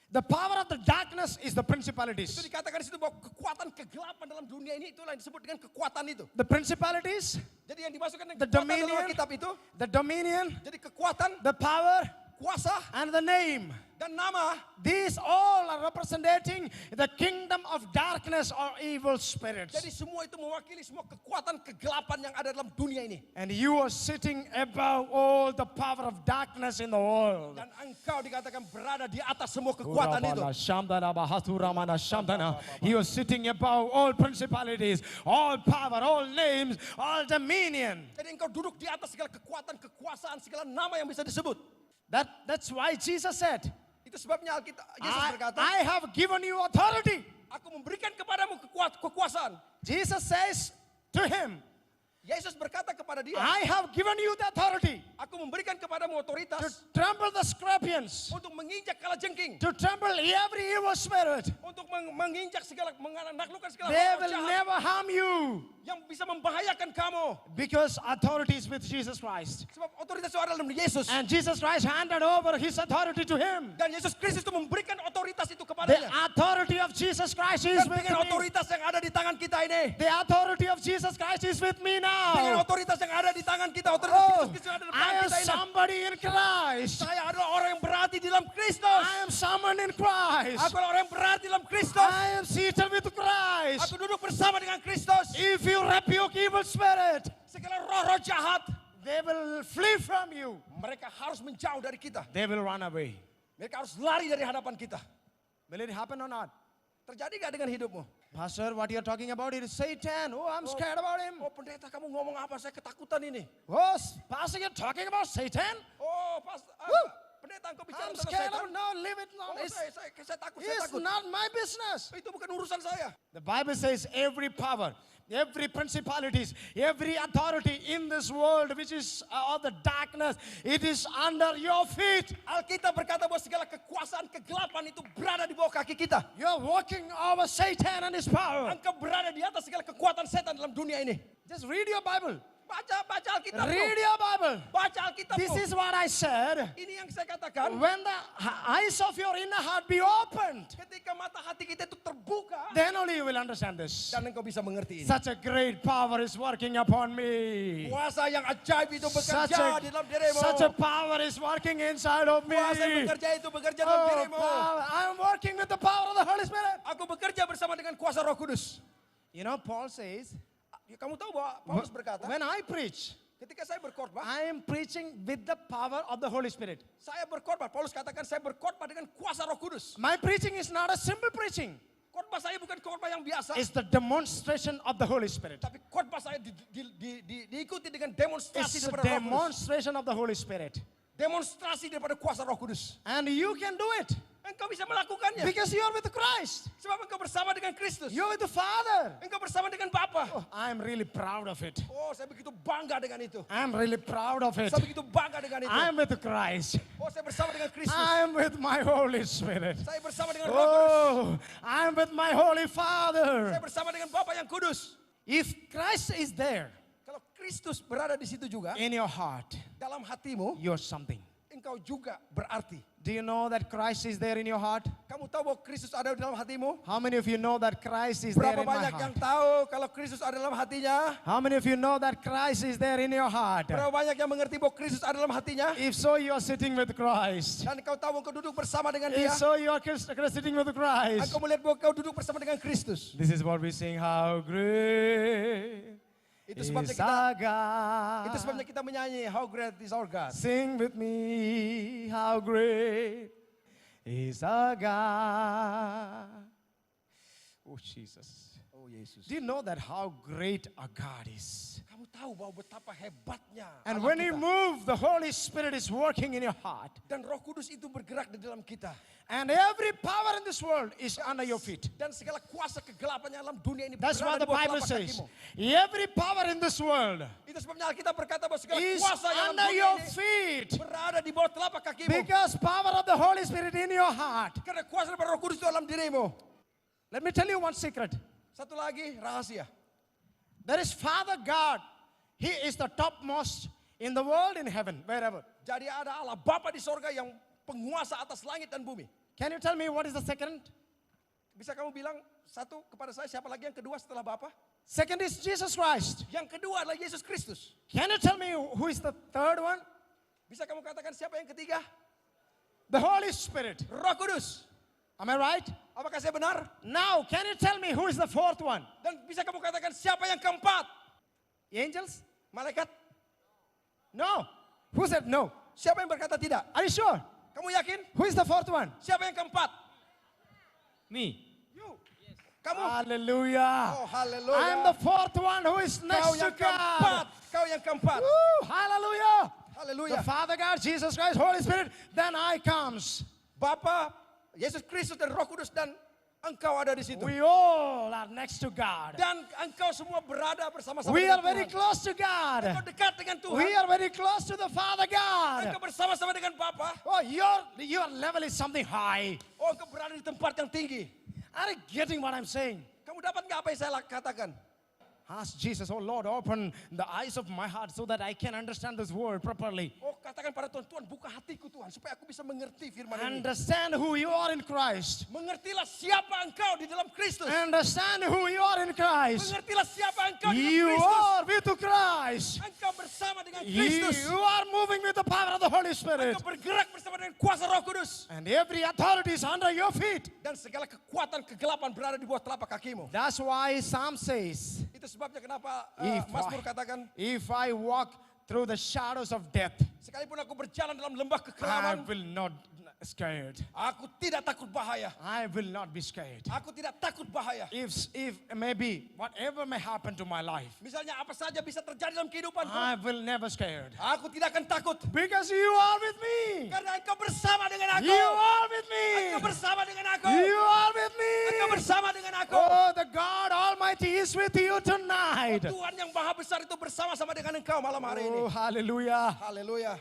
Speaker 1: The power of the darkness is the
Speaker 2: Itu
Speaker 1: principalities.
Speaker 2: dikatakan di situ bahwa kekuatan kegelapan dalam dunia ini itulah yang disebut dengan kekuatan itu.
Speaker 1: The principalities,
Speaker 2: Jadi yang dimasukkan dengan
Speaker 1: The
Speaker 2: kekuatan dalam
Speaker 1: dominion.
Speaker 2: Alkitab itu,
Speaker 1: the dominion,
Speaker 2: jadi kekuatan,
Speaker 1: the power,
Speaker 2: kuasa,
Speaker 1: and the name.
Speaker 2: dan nama.
Speaker 1: These all are representing the kingdom of darkness or evil spirits.
Speaker 2: Jadi semua itu mewakili semua kekuatan kegelapan yang ada dalam dunia ini.
Speaker 1: And you are sitting above all the power of darkness in the world.
Speaker 2: Dan engkau dikatakan berada di atas semua kekuatan itu.
Speaker 1: You are sitting above all principalities, all power, all names, all dominion.
Speaker 2: Jadi engkau duduk di atas segala kekuatan, kekuasaan, segala nama yang bisa disebut.
Speaker 1: That's why Jesus said,
Speaker 2: Itu sebabnya Alkitab Yesus berkata,
Speaker 1: I have given you authority.
Speaker 2: aku memberikan kepadamu kekuasaan.
Speaker 1: Jesus says to him,
Speaker 2: Yesus berkata kepada dia,
Speaker 1: I have given you the authority
Speaker 2: aku memberikan kepadamu
Speaker 1: to
Speaker 2: otoritas
Speaker 1: trample the scorpions,
Speaker 2: untuk menginjak kalajengking,
Speaker 1: to trample every evil spirit.
Speaker 2: untuk menginjak segala, menaklukkan segala
Speaker 1: They
Speaker 2: hal
Speaker 1: will
Speaker 2: jahat
Speaker 1: never harm you
Speaker 2: yang bisa membahayakan kamu.
Speaker 1: because authority is with Jesus Christ.
Speaker 2: Sebab otoritas itu ada dalam Yesus.
Speaker 1: And Jesus Christ handed over his authority to him.
Speaker 2: Dan Yesus Kristus itu memberikan otoritas itu
Speaker 1: The
Speaker 2: kepadanya.
Speaker 1: authority of Jesus Christ is
Speaker 2: Dan
Speaker 1: with
Speaker 2: dengan
Speaker 1: me.
Speaker 2: otoritas yang ada di tangan kita ini,
Speaker 1: The authority of Jesus Christ is with me
Speaker 2: dengan
Speaker 1: now.
Speaker 2: otoritas yang ada di tangan kita, otoritas
Speaker 1: Oh,
Speaker 2: Kristus yang ada di
Speaker 1: I
Speaker 2: tangan
Speaker 1: am
Speaker 2: kita ini.
Speaker 1: somebody in Christ.
Speaker 2: Saya adalah orang yang berarti di dalam Kristus.
Speaker 1: I am someone in Christ.
Speaker 2: Aku adalah orang yang berarti dalam Kristus.
Speaker 1: I am seated with Christ.
Speaker 2: Aku duduk bersama dengan Kristus,
Speaker 1: if you rebuke evil spirit,
Speaker 2: segala roh-roh jahat,
Speaker 1: they will flee from you.
Speaker 2: mereka harus menjauh dari kita.
Speaker 1: They will run away.
Speaker 2: Mereka harus lari dari hadapan kita.
Speaker 1: Will it happen or not?
Speaker 2: Terjadi gak dengan hidupmu?
Speaker 1: Pastor, what you're talking about is Satan. Oh, I'm scared about him.
Speaker 2: Oh pendeta, kamu ngomong apa? Saya ketakutan ini.
Speaker 1: Oh, Pastor, you're talking about Satan?
Speaker 2: Oh
Speaker 1: Woo.
Speaker 2: pendeta, engkau bicara
Speaker 1: I'm
Speaker 2: tentang
Speaker 1: scared
Speaker 2: setan.
Speaker 1: of no, leave it
Speaker 2: Oh,
Speaker 1: alone.
Speaker 2: saya takut, saya
Speaker 1: It's
Speaker 2: takut.
Speaker 1: not my business.
Speaker 2: Itu bukan urusan saya.
Speaker 1: The Bible says every power, every principalities, every authority in this world which is of the darkness, it is under your feet.
Speaker 2: Alkitab berkata bahwa segala kekuasaan kegelapan itu berada di bawah kaki kita.
Speaker 1: You're walking over Satan and his power.
Speaker 2: Engkau berada di atas segala kekuatan setan dalam dunia ini.
Speaker 1: Just read your Bible.
Speaker 2: Baca Alkitab.
Speaker 1: Read your Bible.
Speaker 2: Baca Alkitab.
Speaker 1: This is what I said.
Speaker 2: Ini yang saya katakan.
Speaker 1: When the eyes of your inner heart be opened,
Speaker 2: Ketika mata hati kita itu terbuka,
Speaker 1: then only you will understand this.
Speaker 2: dan engkau bisa mengerti ini.
Speaker 1: Such a great power is working upon me.
Speaker 2: Kuasa yang ajaib itu
Speaker 1: Such
Speaker 2: bekerja di dalam dirimu.
Speaker 1: a power is working inside of me.
Speaker 2: Kuasa yang bekerja itu bekerja dalam
Speaker 1: Oh,
Speaker 2: dirimu.
Speaker 1: I'm working with the power of the Holy Spirit.
Speaker 2: Aku bekerja bersama dengan kuasa Roh Kudus.
Speaker 1: You know, Paul says,
Speaker 2: Kamu tahu bahwa Paulus berkata,
Speaker 1: when I preach,
Speaker 2: ketika saya berkhotbah,
Speaker 1: I am preaching with the power of the Holy Spirit.
Speaker 2: saya berkhotbah. Paulus katakan saya berkhotbah dengan kuasa Roh Kudus.
Speaker 1: My preaching is not a simple preaching.
Speaker 2: Khotbah saya bukan khotbah yang biasa,
Speaker 1: It's the demonstration of the Holy Spirit.
Speaker 2: tapi khotbah saya diikuti dengan demonstrasi
Speaker 1: It's a
Speaker 2: daripada Roh Kudus.
Speaker 1: demonstration of the Holy Spirit.
Speaker 2: Demonstrasi daripada kuasa Roh Kudus.
Speaker 1: And you can do it
Speaker 2: Engkau bisa melakukannya
Speaker 1: because you are with Christ.
Speaker 2: sebab engkau bersama dengan Kristus.
Speaker 1: You're with the Father.
Speaker 2: Engkau bersama dengan Bapa.
Speaker 1: Oh, I'm really proud of it.
Speaker 2: Oh, saya begitu bangga dengan itu.
Speaker 1: I'm really proud of it.
Speaker 2: Saya begitu bangga dengan itu.
Speaker 1: I'm with Christ.
Speaker 2: Oh, saya bersama dengan Kristus.
Speaker 1: I'm with my Holy Spirit.
Speaker 2: Saya bersama dengan Roh Kudus.
Speaker 1: Oh, I'm with my Holy
Speaker 2: Saya
Speaker 1: Father.
Speaker 2: bersama dengan Bapa yang kudus.
Speaker 1: If Christ is there
Speaker 2: Kalau Kristus berada di situ juga,
Speaker 1: in your heart,
Speaker 2: dalam hatimu,
Speaker 1: you're something.
Speaker 2: engkau juga berarti.
Speaker 1: Do you know that Christ is there in your heart?
Speaker 2: Kamu tahu bahwa Kristus ada di dalam hatimu?
Speaker 1: How many of you know that Christ is there
Speaker 2: Berapa
Speaker 1: in my
Speaker 2: banyak yang
Speaker 1: heart?
Speaker 2: tahu kalau Kristus ada dalam hatinya?
Speaker 1: How many of you know that Christ is there in your heart?
Speaker 2: Berapa banyak yang mengerti bahwa Kristus ada dalam hatinya?
Speaker 1: If so, you're sitting with Christ.
Speaker 2: Dan kau tahu engkau duduk bersama dengan
Speaker 1: If
Speaker 2: dia?
Speaker 1: so, you're sitting with Christ.
Speaker 2: Engkau melihat bahwa kau duduk bersama dengan Kristus.
Speaker 1: This is what we sing. How great
Speaker 2: Itu
Speaker 1: is
Speaker 2: sebabnya kita
Speaker 1: our God.
Speaker 2: Itu sebabnya kita menyanyi How Great is Our God.
Speaker 1: Sing with me. How great is our God. Oh, Jesus.
Speaker 2: Oh Yesus.
Speaker 1: Do you know that how great our God is?
Speaker 2: Kamu tahu bahwa betapa hebatnya
Speaker 1: And
Speaker 2: Allah
Speaker 1: when you
Speaker 2: kita.
Speaker 1: move, the Holy Spirit is working in your heart.
Speaker 2: Dan Roh Kudus itu bergerak di dalam kita.
Speaker 1: And every power in this world is under your feet.
Speaker 2: Dan segala kuasa kegelapan yang dalam dunia ini
Speaker 1: That's what
Speaker 2: berada di
Speaker 1: the
Speaker 2: bawah
Speaker 1: Bible
Speaker 2: telapak
Speaker 1: says.
Speaker 2: kakimu.
Speaker 1: Every power in this world
Speaker 2: Itu sebabnya Alkitab berkata bahwa segala
Speaker 1: is
Speaker 2: kuasa yang dalam
Speaker 1: under
Speaker 2: dunia
Speaker 1: your
Speaker 2: ini
Speaker 1: feet.
Speaker 2: berada di bawah telapak kakimu.
Speaker 1: Because power of the Holy Spirit in your heart.
Speaker 2: Karena kuasa daripada Roh Kudus itu dalam dirimu.
Speaker 1: Let me tell you one secret.
Speaker 2: Satu lagi rahasia.
Speaker 1: There is Father God. He is the topmost in the world, in heaven, wherever.
Speaker 2: Jadi ada Allah Bapa di sorga yang penguasa atas langit dan bumi.
Speaker 1: Can you tell me what is the second?
Speaker 2: Bisa kamu bilang satu kepada saya, siapa lagi yang kedua setelah Bapa?
Speaker 1: Second is Jesus Christ.
Speaker 2: Yang kedua adalah Yesus Kristus.
Speaker 1: Can you tell me who is the third one?
Speaker 2: Bisa kamu katakan siapa yang ketiga?
Speaker 1: The Holy Spirit.
Speaker 2: Roh Kudus.
Speaker 1: Am I right?
Speaker 2: Apakah saya benar?
Speaker 1: Now, can you tell me who is the fourth one?
Speaker 2: Dan bisa kamu katakan siapa yang keempat?
Speaker 1: Angels?
Speaker 2: Malaikat?
Speaker 1: No. Who said no?
Speaker 2: Siapa yang berkata tidak?
Speaker 1: Are you sure?
Speaker 2: Kamu yakin?
Speaker 1: Who is the fourth one?
Speaker 2: Siapa yang keempat?
Speaker 1: Me.
Speaker 2: You. Kamu.
Speaker 1: Hallelujah.
Speaker 2: Oh, haleluya.
Speaker 1: I am the fourth one who is
Speaker 2: Kau
Speaker 1: next to
Speaker 2: yang keempat.
Speaker 1: God.
Speaker 2: Kau yang keempat.
Speaker 1: Woo, hallelujah.
Speaker 2: Haleluya.
Speaker 1: The Father God, Jesus Christ, Holy Spirit, then I comes.
Speaker 2: Bapa, Yesus Kristus dan Roh Kudus dan engkau ada di situ.
Speaker 1: We all are next to God.
Speaker 2: Dan engkau semua berada bersama-sama
Speaker 1: We are
Speaker 2: dengan
Speaker 1: very
Speaker 2: Tuhan.
Speaker 1: close to
Speaker 2: Engkau
Speaker 1: God.
Speaker 2: dekat dengan Tuhan.
Speaker 1: We are very close to the Father
Speaker 2: Engkau
Speaker 1: God.
Speaker 2: bersama-sama dengan Bapa.
Speaker 1: Oh, your level is something high.
Speaker 2: Oh, engkau berada di tempat yang tinggi.
Speaker 1: Are you getting what I'm saying?
Speaker 2: Kamu dapat nggak apa yang saya katakan?
Speaker 1: Ask Jesus, oh Lord, open the eyes of my heart so that I can understand this word properly.
Speaker 2: Oh, katakan pada Tuhan, Tuhan buka hatiku Tuhan supaya aku bisa mengerti firman ini.
Speaker 1: Understand who you are in Christ.
Speaker 2: Mengertilah siapa engkau di dalam Kristus.
Speaker 1: Understand who you are in Christ.
Speaker 2: Mengertilah siapa engkau di dalam
Speaker 1: You
Speaker 2: Kristus.
Speaker 1: are with Christ.
Speaker 2: Engkau bersama dengan Kristus.
Speaker 1: You are moving with the power of the Holy Spirit.
Speaker 2: Engkau bergerak bersama dengan kuasa Roh Kudus.
Speaker 1: And every authority is under your feet.
Speaker 2: Dan segala kekuatan kegelapan berada di bawah telapak kakimu.
Speaker 1: That's why Psalm says,
Speaker 2: Itu sebabnya kenapa
Speaker 1: If
Speaker 2: Mazmur
Speaker 1: I-
Speaker 2: katakan,
Speaker 1: if I walk through the shadows of death,
Speaker 2: sekalipun aku berjalan dalam lembah
Speaker 1: I
Speaker 2: kekelaman,
Speaker 1: will not scared.
Speaker 2: aku tidak takut bahaya.
Speaker 1: I will not be scared.
Speaker 2: Aku tidak takut bahaya.
Speaker 1: If maybe whatever may happen to my life,
Speaker 2: Misalnya apa saja bisa terjadi dalam kehidupanku,
Speaker 1: I will never scared.
Speaker 2: aku tidak akan takut.
Speaker 1: Because you are with me.
Speaker 2: Karena engkau bersama dengan aku.
Speaker 1: You are with
Speaker 2: Engkau
Speaker 1: me.
Speaker 2: bersama dengan aku.
Speaker 1: You are with
Speaker 2: Engkau
Speaker 1: me.
Speaker 2: bersama dengan aku.
Speaker 1: Oh, the God Almighty is with you tonight.
Speaker 2: Tuhan yang maha besar itu bersama-sama dengan engkau malam hari ini.
Speaker 1: Oh, hallelujah.
Speaker 2: Haleluya.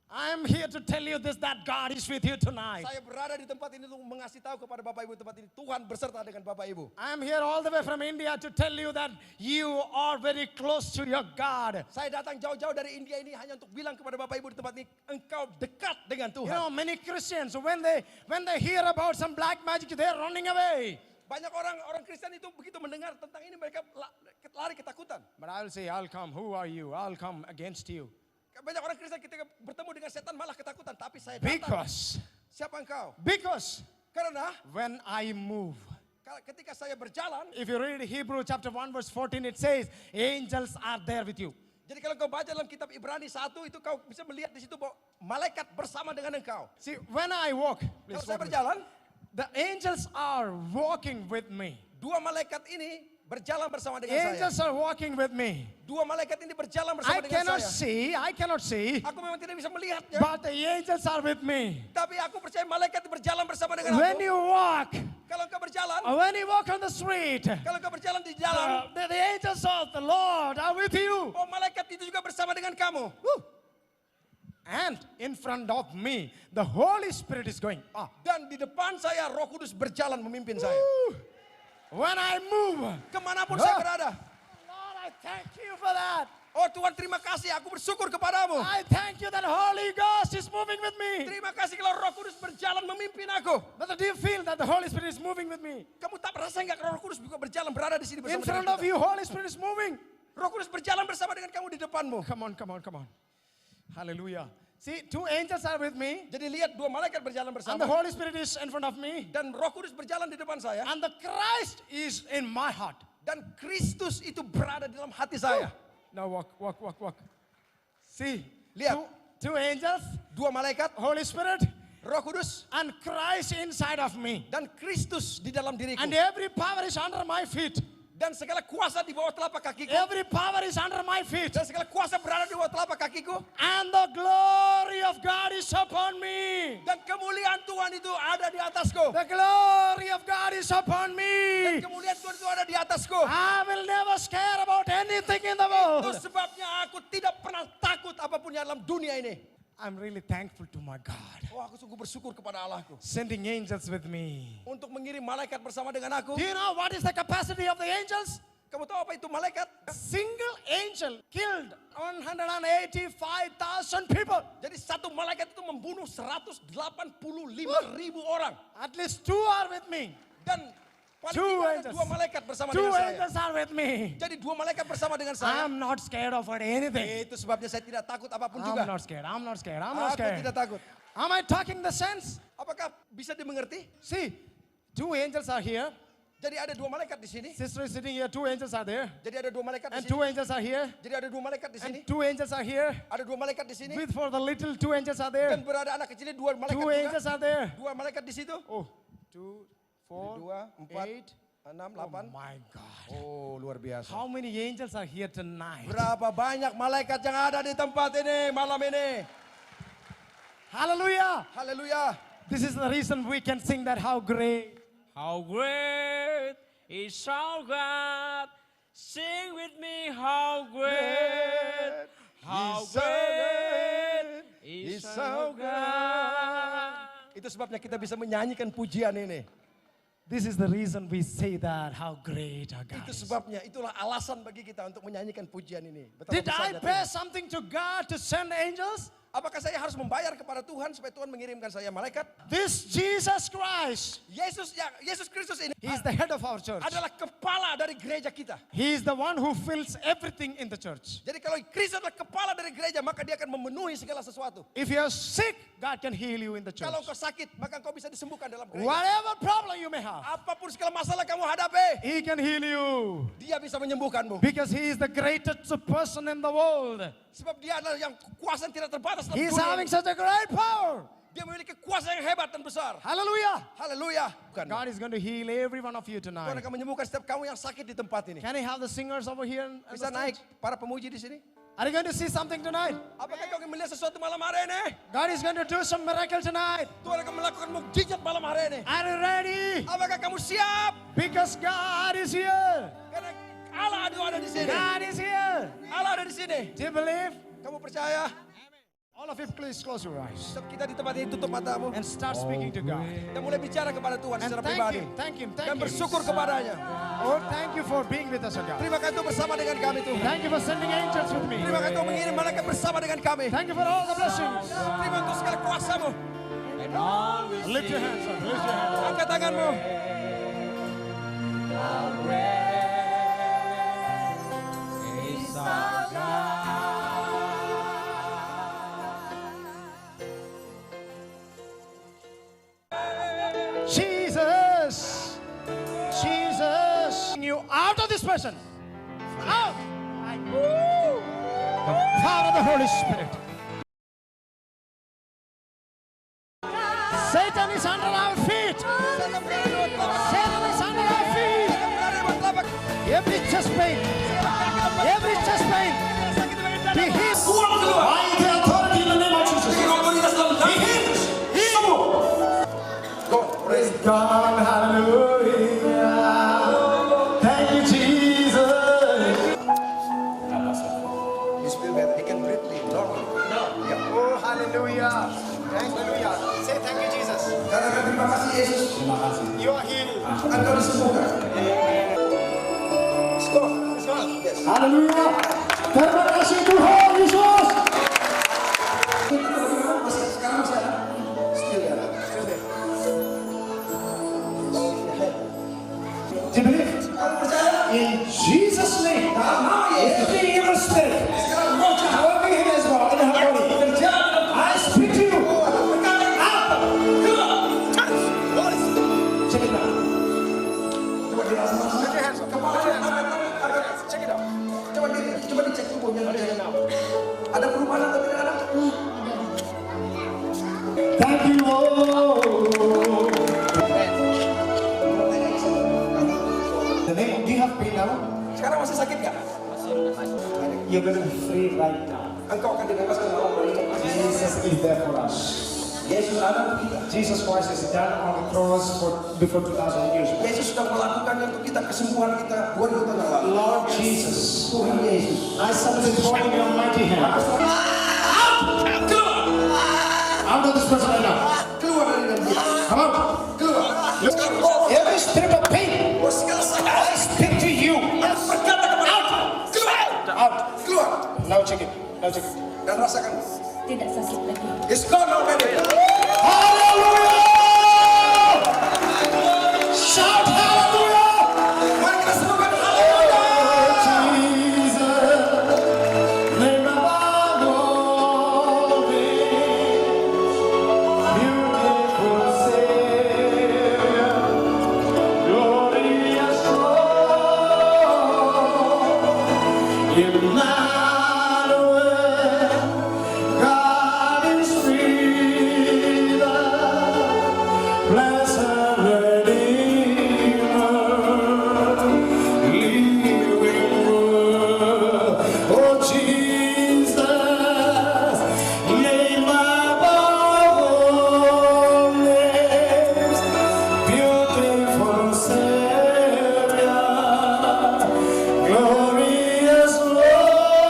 Speaker 1: I'm here to tell you this, that God is with you tonight.
Speaker 2: Saya berada di tempat ini untuk mengasih tahu kepada Bapak Ibu tempat ini. Tuhan berserta dengan Bapak Ibu.
Speaker 1: I'm here all the way from India to tell you that you are very close to your God.
Speaker 2: Saya datang jauh-jauh dari India ini hanya untuk bilang kepada Bapak Ibu di tempat ini, engkau dekat dengan
Speaker 1: You
Speaker 2: Tuhan.
Speaker 1: know, many Christians, when they hear about some black magic, they're running away.
Speaker 2: Banyak orang Kristen itu begitu mendengar tentang ini mereka lari ketakutan.
Speaker 1: But I'll say, I'll come. Who are you? I'll come against you.
Speaker 2: Banyak orang Kristen ketika bertemu dengan setan malah ketakutan. Tapi saya datang.
Speaker 1: Because
Speaker 2: Siapa engkau? Karena
Speaker 1: when I move,
Speaker 2: ketika saya berjalan,
Speaker 1: if you read Hebrew chapter 1 verse 14, it says, angels are there with you.
Speaker 2: jadi kalau kau baca dalam kitab Ibrani 1 itu kau bisa melihat di situ bahwa malaikat bersama dengan engkau.
Speaker 1: See, when I walk,
Speaker 2: Kalau saya berjalan,
Speaker 1: the angels are walking with me.
Speaker 2: dua malaikat ini berjalan bersama dengan saya.
Speaker 1: Angels are walking with me.
Speaker 2: Dua malaikat ini berjalan
Speaker 1: I
Speaker 2: bersama dengan saya.
Speaker 1: I cannot see,
Speaker 2: Aku memang tidak bisa melihatnya,
Speaker 1: but the angels are with me.
Speaker 2: tapi aku percaya malaikat itu berjalan bersama dengan
Speaker 1: When
Speaker 2: aku.
Speaker 1: you walk,
Speaker 2: Kalau engkau berjalan,
Speaker 1: when you walk on the street,
Speaker 2: kalau engkau berjalan di jalan,
Speaker 1: the angels of the Lord are with you.
Speaker 2: oh malaikat itu juga bersama dengan kamu.
Speaker 1: And in front of me, the Holy Spirit is going.
Speaker 2: Dan di depan saya Roh Kudus berjalan memimpin saya.
Speaker 1: When I move,
Speaker 2: Kemanapun saya berada.
Speaker 1: Lord, I thank you for that.
Speaker 2: Oh Tuhan terima kasih, aku bersyukur kepadamu.
Speaker 1: I thank you that Holy Ghost is moving with me.
Speaker 2: Terima kasih kalau Roh Kudus berjalan memimpin aku.
Speaker 1: Brother, do you feel that the Holy Spirit is moving with me?
Speaker 2: Kamu tak merasa enggak kalau Roh Kudus juga berjalan berada di sini
Speaker 1: In
Speaker 2: bersama
Speaker 1: front
Speaker 2: dengan
Speaker 1: of
Speaker 2: kita?
Speaker 1: you, Holy Spirit is moving.
Speaker 2: Roh Kudus berjalan bersama dengan kamu di depanmu.
Speaker 1: Come on. Hallelujah. See, two angels are with me,
Speaker 2: Jadi lihat dua malaikat berjalan
Speaker 1: and the
Speaker 2: bersama.
Speaker 1: Holy Spirit is in front of me,
Speaker 2: Dan Roh Kudus berjalan di depan saya.
Speaker 1: and the Christ is in my heart.
Speaker 2: Dan Kristus itu berada di dalam hati saya.
Speaker 1: Now walk. See,
Speaker 2: Lihat.
Speaker 1: two angels,
Speaker 2: Dua malaikat,
Speaker 1: Holy Spirit,
Speaker 2: Roh Kudus,
Speaker 1: and Christ inside of me.
Speaker 2: dan Kristus di dalam diriku.
Speaker 1: And every power is under my feet.
Speaker 2: Dan segala kuasa di bawah telapak kakiku.
Speaker 1: Every power is under my feet.
Speaker 2: Dan segala kuasa berada di bawah telapak kakiku.
Speaker 1: And the glory of God is upon me.
Speaker 2: Dan kemuliaan Tuhan itu ada di atasku.
Speaker 1: The glory of God is upon
Speaker 2: Dan
Speaker 1: me.
Speaker 2: kemuliaan Tuhan itu ada di atasku.
Speaker 1: I will never scare about anything in the
Speaker 2: Itu
Speaker 1: world.
Speaker 2: sebabnya aku tidak pernah takut apapun yang dalam dunia ini.
Speaker 1: I'm really thankful to my God.
Speaker 2: Oh, aku sungguh bersyukur kepada Allahku.
Speaker 1: Sending angels with me.
Speaker 2: Untuk mengirim malaikat bersama dengan aku.
Speaker 1: Do you know what is the capacity of the angels?
Speaker 2: Kamu tahu apa itu malaikat?
Speaker 1: A single angel killed 185,000 people.
Speaker 2: Jadi satu malaikat itu membunuh 185.000 orang.
Speaker 1: At least two are with me.
Speaker 2: Dan paling
Speaker 1: Two
Speaker 2: tidak ada
Speaker 1: angels.
Speaker 2: dua malaikat bersama
Speaker 1: Two
Speaker 2: dengan saya.
Speaker 1: angels are with me.
Speaker 2: Jadi dua malaikat bersama dengan saya.
Speaker 1: I'm not scared of anything.
Speaker 2: Itu sebabnya saya tidak takut apapun
Speaker 1: I'm
Speaker 2: juga.
Speaker 1: not scared. I'm not scared.
Speaker 2: Aku tidak takut.
Speaker 1: Am I talking the sense?
Speaker 2: Apakah bisa dimengerti?
Speaker 1: See, two angels are here.
Speaker 2: Jadi ada dua malaikat di sini.
Speaker 1: Sister is sitting here. Two angels are there.
Speaker 2: Jadi ada dua malaikat di
Speaker 1: And
Speaker 2: sini.
Speaker 1: two angels are here.
Speaker 2: Jadi ada dua malaikat di sini.
Speaker 1: And two angels are here.
Speaker 2: Ada dua malaikat di sini.
Speaker 1: With for the little, two angels are
Speaker 2: Dan
Speaker 1: there.
Speaker 2: berada anak kecilnya dua malaikat
Speaker 1: Two
Speaker 2: juga.
Speaker 1: angels are there.
Speaker 2: Dua malaikat di situ.
Speaker 1: Oh, 2, 4,
Speaker 2: Dua, empat,
Speaker 1: 8.
Speaker 2: enam,
Speaker 1: Oh
Speaker 2: delapan.
Speaker 1: my God.
Speaker 2: Oh, luar biasa.
Speaker 1: How many angels are here tonight?
Speaker 2: Berapa banyak malaikat yang ada di tempat ini malam ini.
Speaker 1: Hallelujah.
Speaker 2: Haleluya.
Speaker 1: This is the reason we can sing that how great.
Speaker 3: How great is our God. Sing with me, how great, how
Speaker 2: He's so
Speaker 3: great
Speaker 2: great,
Speaker 3: is
Speaker 2: He's
Speaker 3: our
Speaker 2: so
Speaker 3: God.
Speaker 2: Itu sebabnya kita bisa menyanyikan pujian ini.
Speaker 1: This is the reason we say that how great our God
Speaker 2: Itu
Speaker 1: is.
Speaker 2: sebabnya, itulah alasan bagi kita untuk menyanyikan pujian ini. Betapa
Speaker 1: Did I
Speaker 2: besarnya
Speaker 1: pay
Speaker 2: Tuhan.
Speaker 1: something to God to send angels?
Speaker 2: Apakah saya harus membayar kepada Tuhan supaya Tuhan mengirimkan saya malaikat?
Speaker 1: This Jesus Christ,
Speaker 2: Yesus Kristus ini
Speaker 1: He is the head of our church.
Speaker 2: adalah kepala dari gereja kita.
Speaker 1: He is the one who fills everything in the church.
Speaker 2: Jadi kalau Kristus adalah kepala dari gereja, maka dia akan memenuhi segala sesuatu.
Speaker 1: If you are sick, God can heal you in the church.
Speaker 2: Kalau kau sakit, maka kau bisa disembuhkan dalam gereja.
Speaker 1: Whatever problem you may have,
Speaker 2: Apapun segala masalah kamu hadapi,
Speaker 1: He can heal you.
Speaker 2: dia bisa menyembuhkanmu.
Speaker 1: Because He is the greatest person in the world.
Speaker 2: Sebab dia adalah yang kuasa yang tidak terbatas dalam
Speaker 1: He is
Speaker 2: dunia
Speaker 1: having
Speaker 2: ini.
Speaker 1: such a great power.
Speaker 2: Dia memiliki kuasa yang hebat dan besar.
Speaker 1: Hallelujah.
Speaker 2: Haleluya. Bukan.
Speaker 1: God is going to heal every one of you
Speaker 2: Tuhan
Speaker 1: tonight.
Speaker 2: akan menyembuhkan setiap kamu yang sakit di tempat ini.
Speaker 1: Can I have the singers over here? On the
Speaker 2: Bisa naik
Speaker 1: stage?
Speaker 2: para pemuji di sini.
Speaker 1: Are you going to see something tonight?
Speaker 2: Apakah kau akan melihat sesuatu malam hari ini?
Speaker 1: God is going to do some miracle tonight.
Speaker 2: Tuhan akan melakukan mukjizat malam hari ini.
Speaker 1: Are you ready?
Speaker 2: Apakah kamu siap?
Speaker 1: Because God is here.
Speaker 2: Karena Allah ada di sini.
Speaker 1: God is here.
Speaker 2: Allah ada di sini.
Speaker 1: Do you believe?
Speaker 2: Kamu percaya?
Speaker 1: All of you, please close your eyes
Speaker 2: Setiap kita di tempat ini tutup matamu.
Speaker 1: and start speaking to God.
Speaker 2: Kita mulai bicara kepada Tuhan
Speaker 1: And
Speaker 2: secara
Speaker 1: thank
Speaker 2: pribadi.
Speaker 1: Him, thank Him,
Speaker 2: Dan
Speaker 1: thank Him.
Speaker 2: bersyukur kepadanya.
Speaker 1: Oh, thank you for being with us, oh God.
Speaker 2: Terima kasih Tuhan bersama dengan kami Tuhan.
Speaker 1: Thank you for sending angels with me.
Speaker 2: Terima kasih Tuhan mengirim malaikat bersama dengan kami.
Speaker 1: Thank you for all the blessings.
Speaker 2: Terima untuk segala kuasamu.
Speaker 3: And all we
Speaker 1: Lift your hands up, lift your hands up.
Speaker 2: Angkat tanganmu.
Speaker 3: is our
Speaker 1: Jesus, Jesus, you out of this person. Out. The power of the Holy Spirit. Satan is under our feet. Satan is under our feet. Every chest pain, be healed. By the authority in the name of Jesus. Be healed. Praise God, hallelujah. Thank you, Jesus.
Speaker 2: He feel better. He can breathe normally.
Speaker 1: Oh, hallelujah. Hallelujah. Say thank you, Jesus.
Speaker 2: Katakan terima kasih Yesus.
Speaker 1: You are healed.
Speaker 2: Engkau disembuhkan. Let's go. Yes.
Speaker 1: Hallelujah. Terima kasih Tuhan Yesus.
Speaker 2: Sekarang masih ada? Still ada. Still there.
Speaker 1: Do you believe? In Jesus' name, every evil spirit working in this world, in her body, I speak to you. Out. Check it out.
Speaker 2: Put your hands up. Come on, check it out. Coba dicek tubuhnya. Ada perubahan atau tidak ada?
Speaker 1: Thank you, Lord. The name, do you have pain now?
Speaker 2: Sekarang masih sakit nggak?
Speaker 1: You're going to be free right now.
Speaker 2: Engkau akan dibebaskan dalam nama
Speaker 1: Jesus is there for us.
Speaker 2: Yesus ada untuk kita.
Speaker 1: Jesus Christ is done on the cross before 2,000 years ago.
Speaker 2: Yesus sudah melakukannya untuk kita, kesembuhan kita 2000 tahun yang lalu.
Speaker 1: Lord Jesus,
Speaker 2: Tuhan Yesus.
Speaker 1: I submit before you in your mighty hand. Out of this person right now.
Speaker 2: Keluar dari dalam dia.
Speaker 1: Come on.
Speaker 2: Keluar.
Speaker 1: Every spirit of pain,
Speaker 2: Oh, segala sakit.
Speaker 1: I speak to you.
Speaker 2: Berkata kepada keluar.
Speaker 1: Out.
Speaker 2: Keluar.
Speaker 1: Now check it. Now check it.
Speaker 2: Dan rasakan.
Speaker 4: Tidak sakit lagi.
Speaker 2: It's gone already.
Speaker 1: Hallelujah! Shout hallelujah!
Speaker 2: Mari kita serukan haleluya.
Speaker 1: Jesus, name above all names, beautiful Savior, glorious Lord, Emmanuel, God is with us, blessed Redeemer, living word. Oh Jesus, name above all names, beautiful Savior, glorious Lord,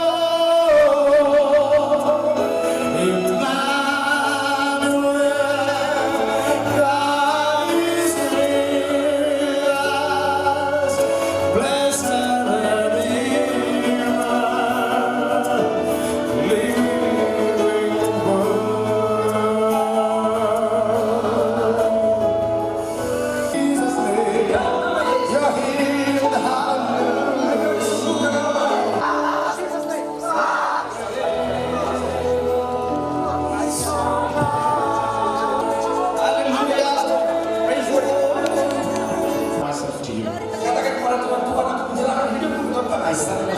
Speaker 1: I start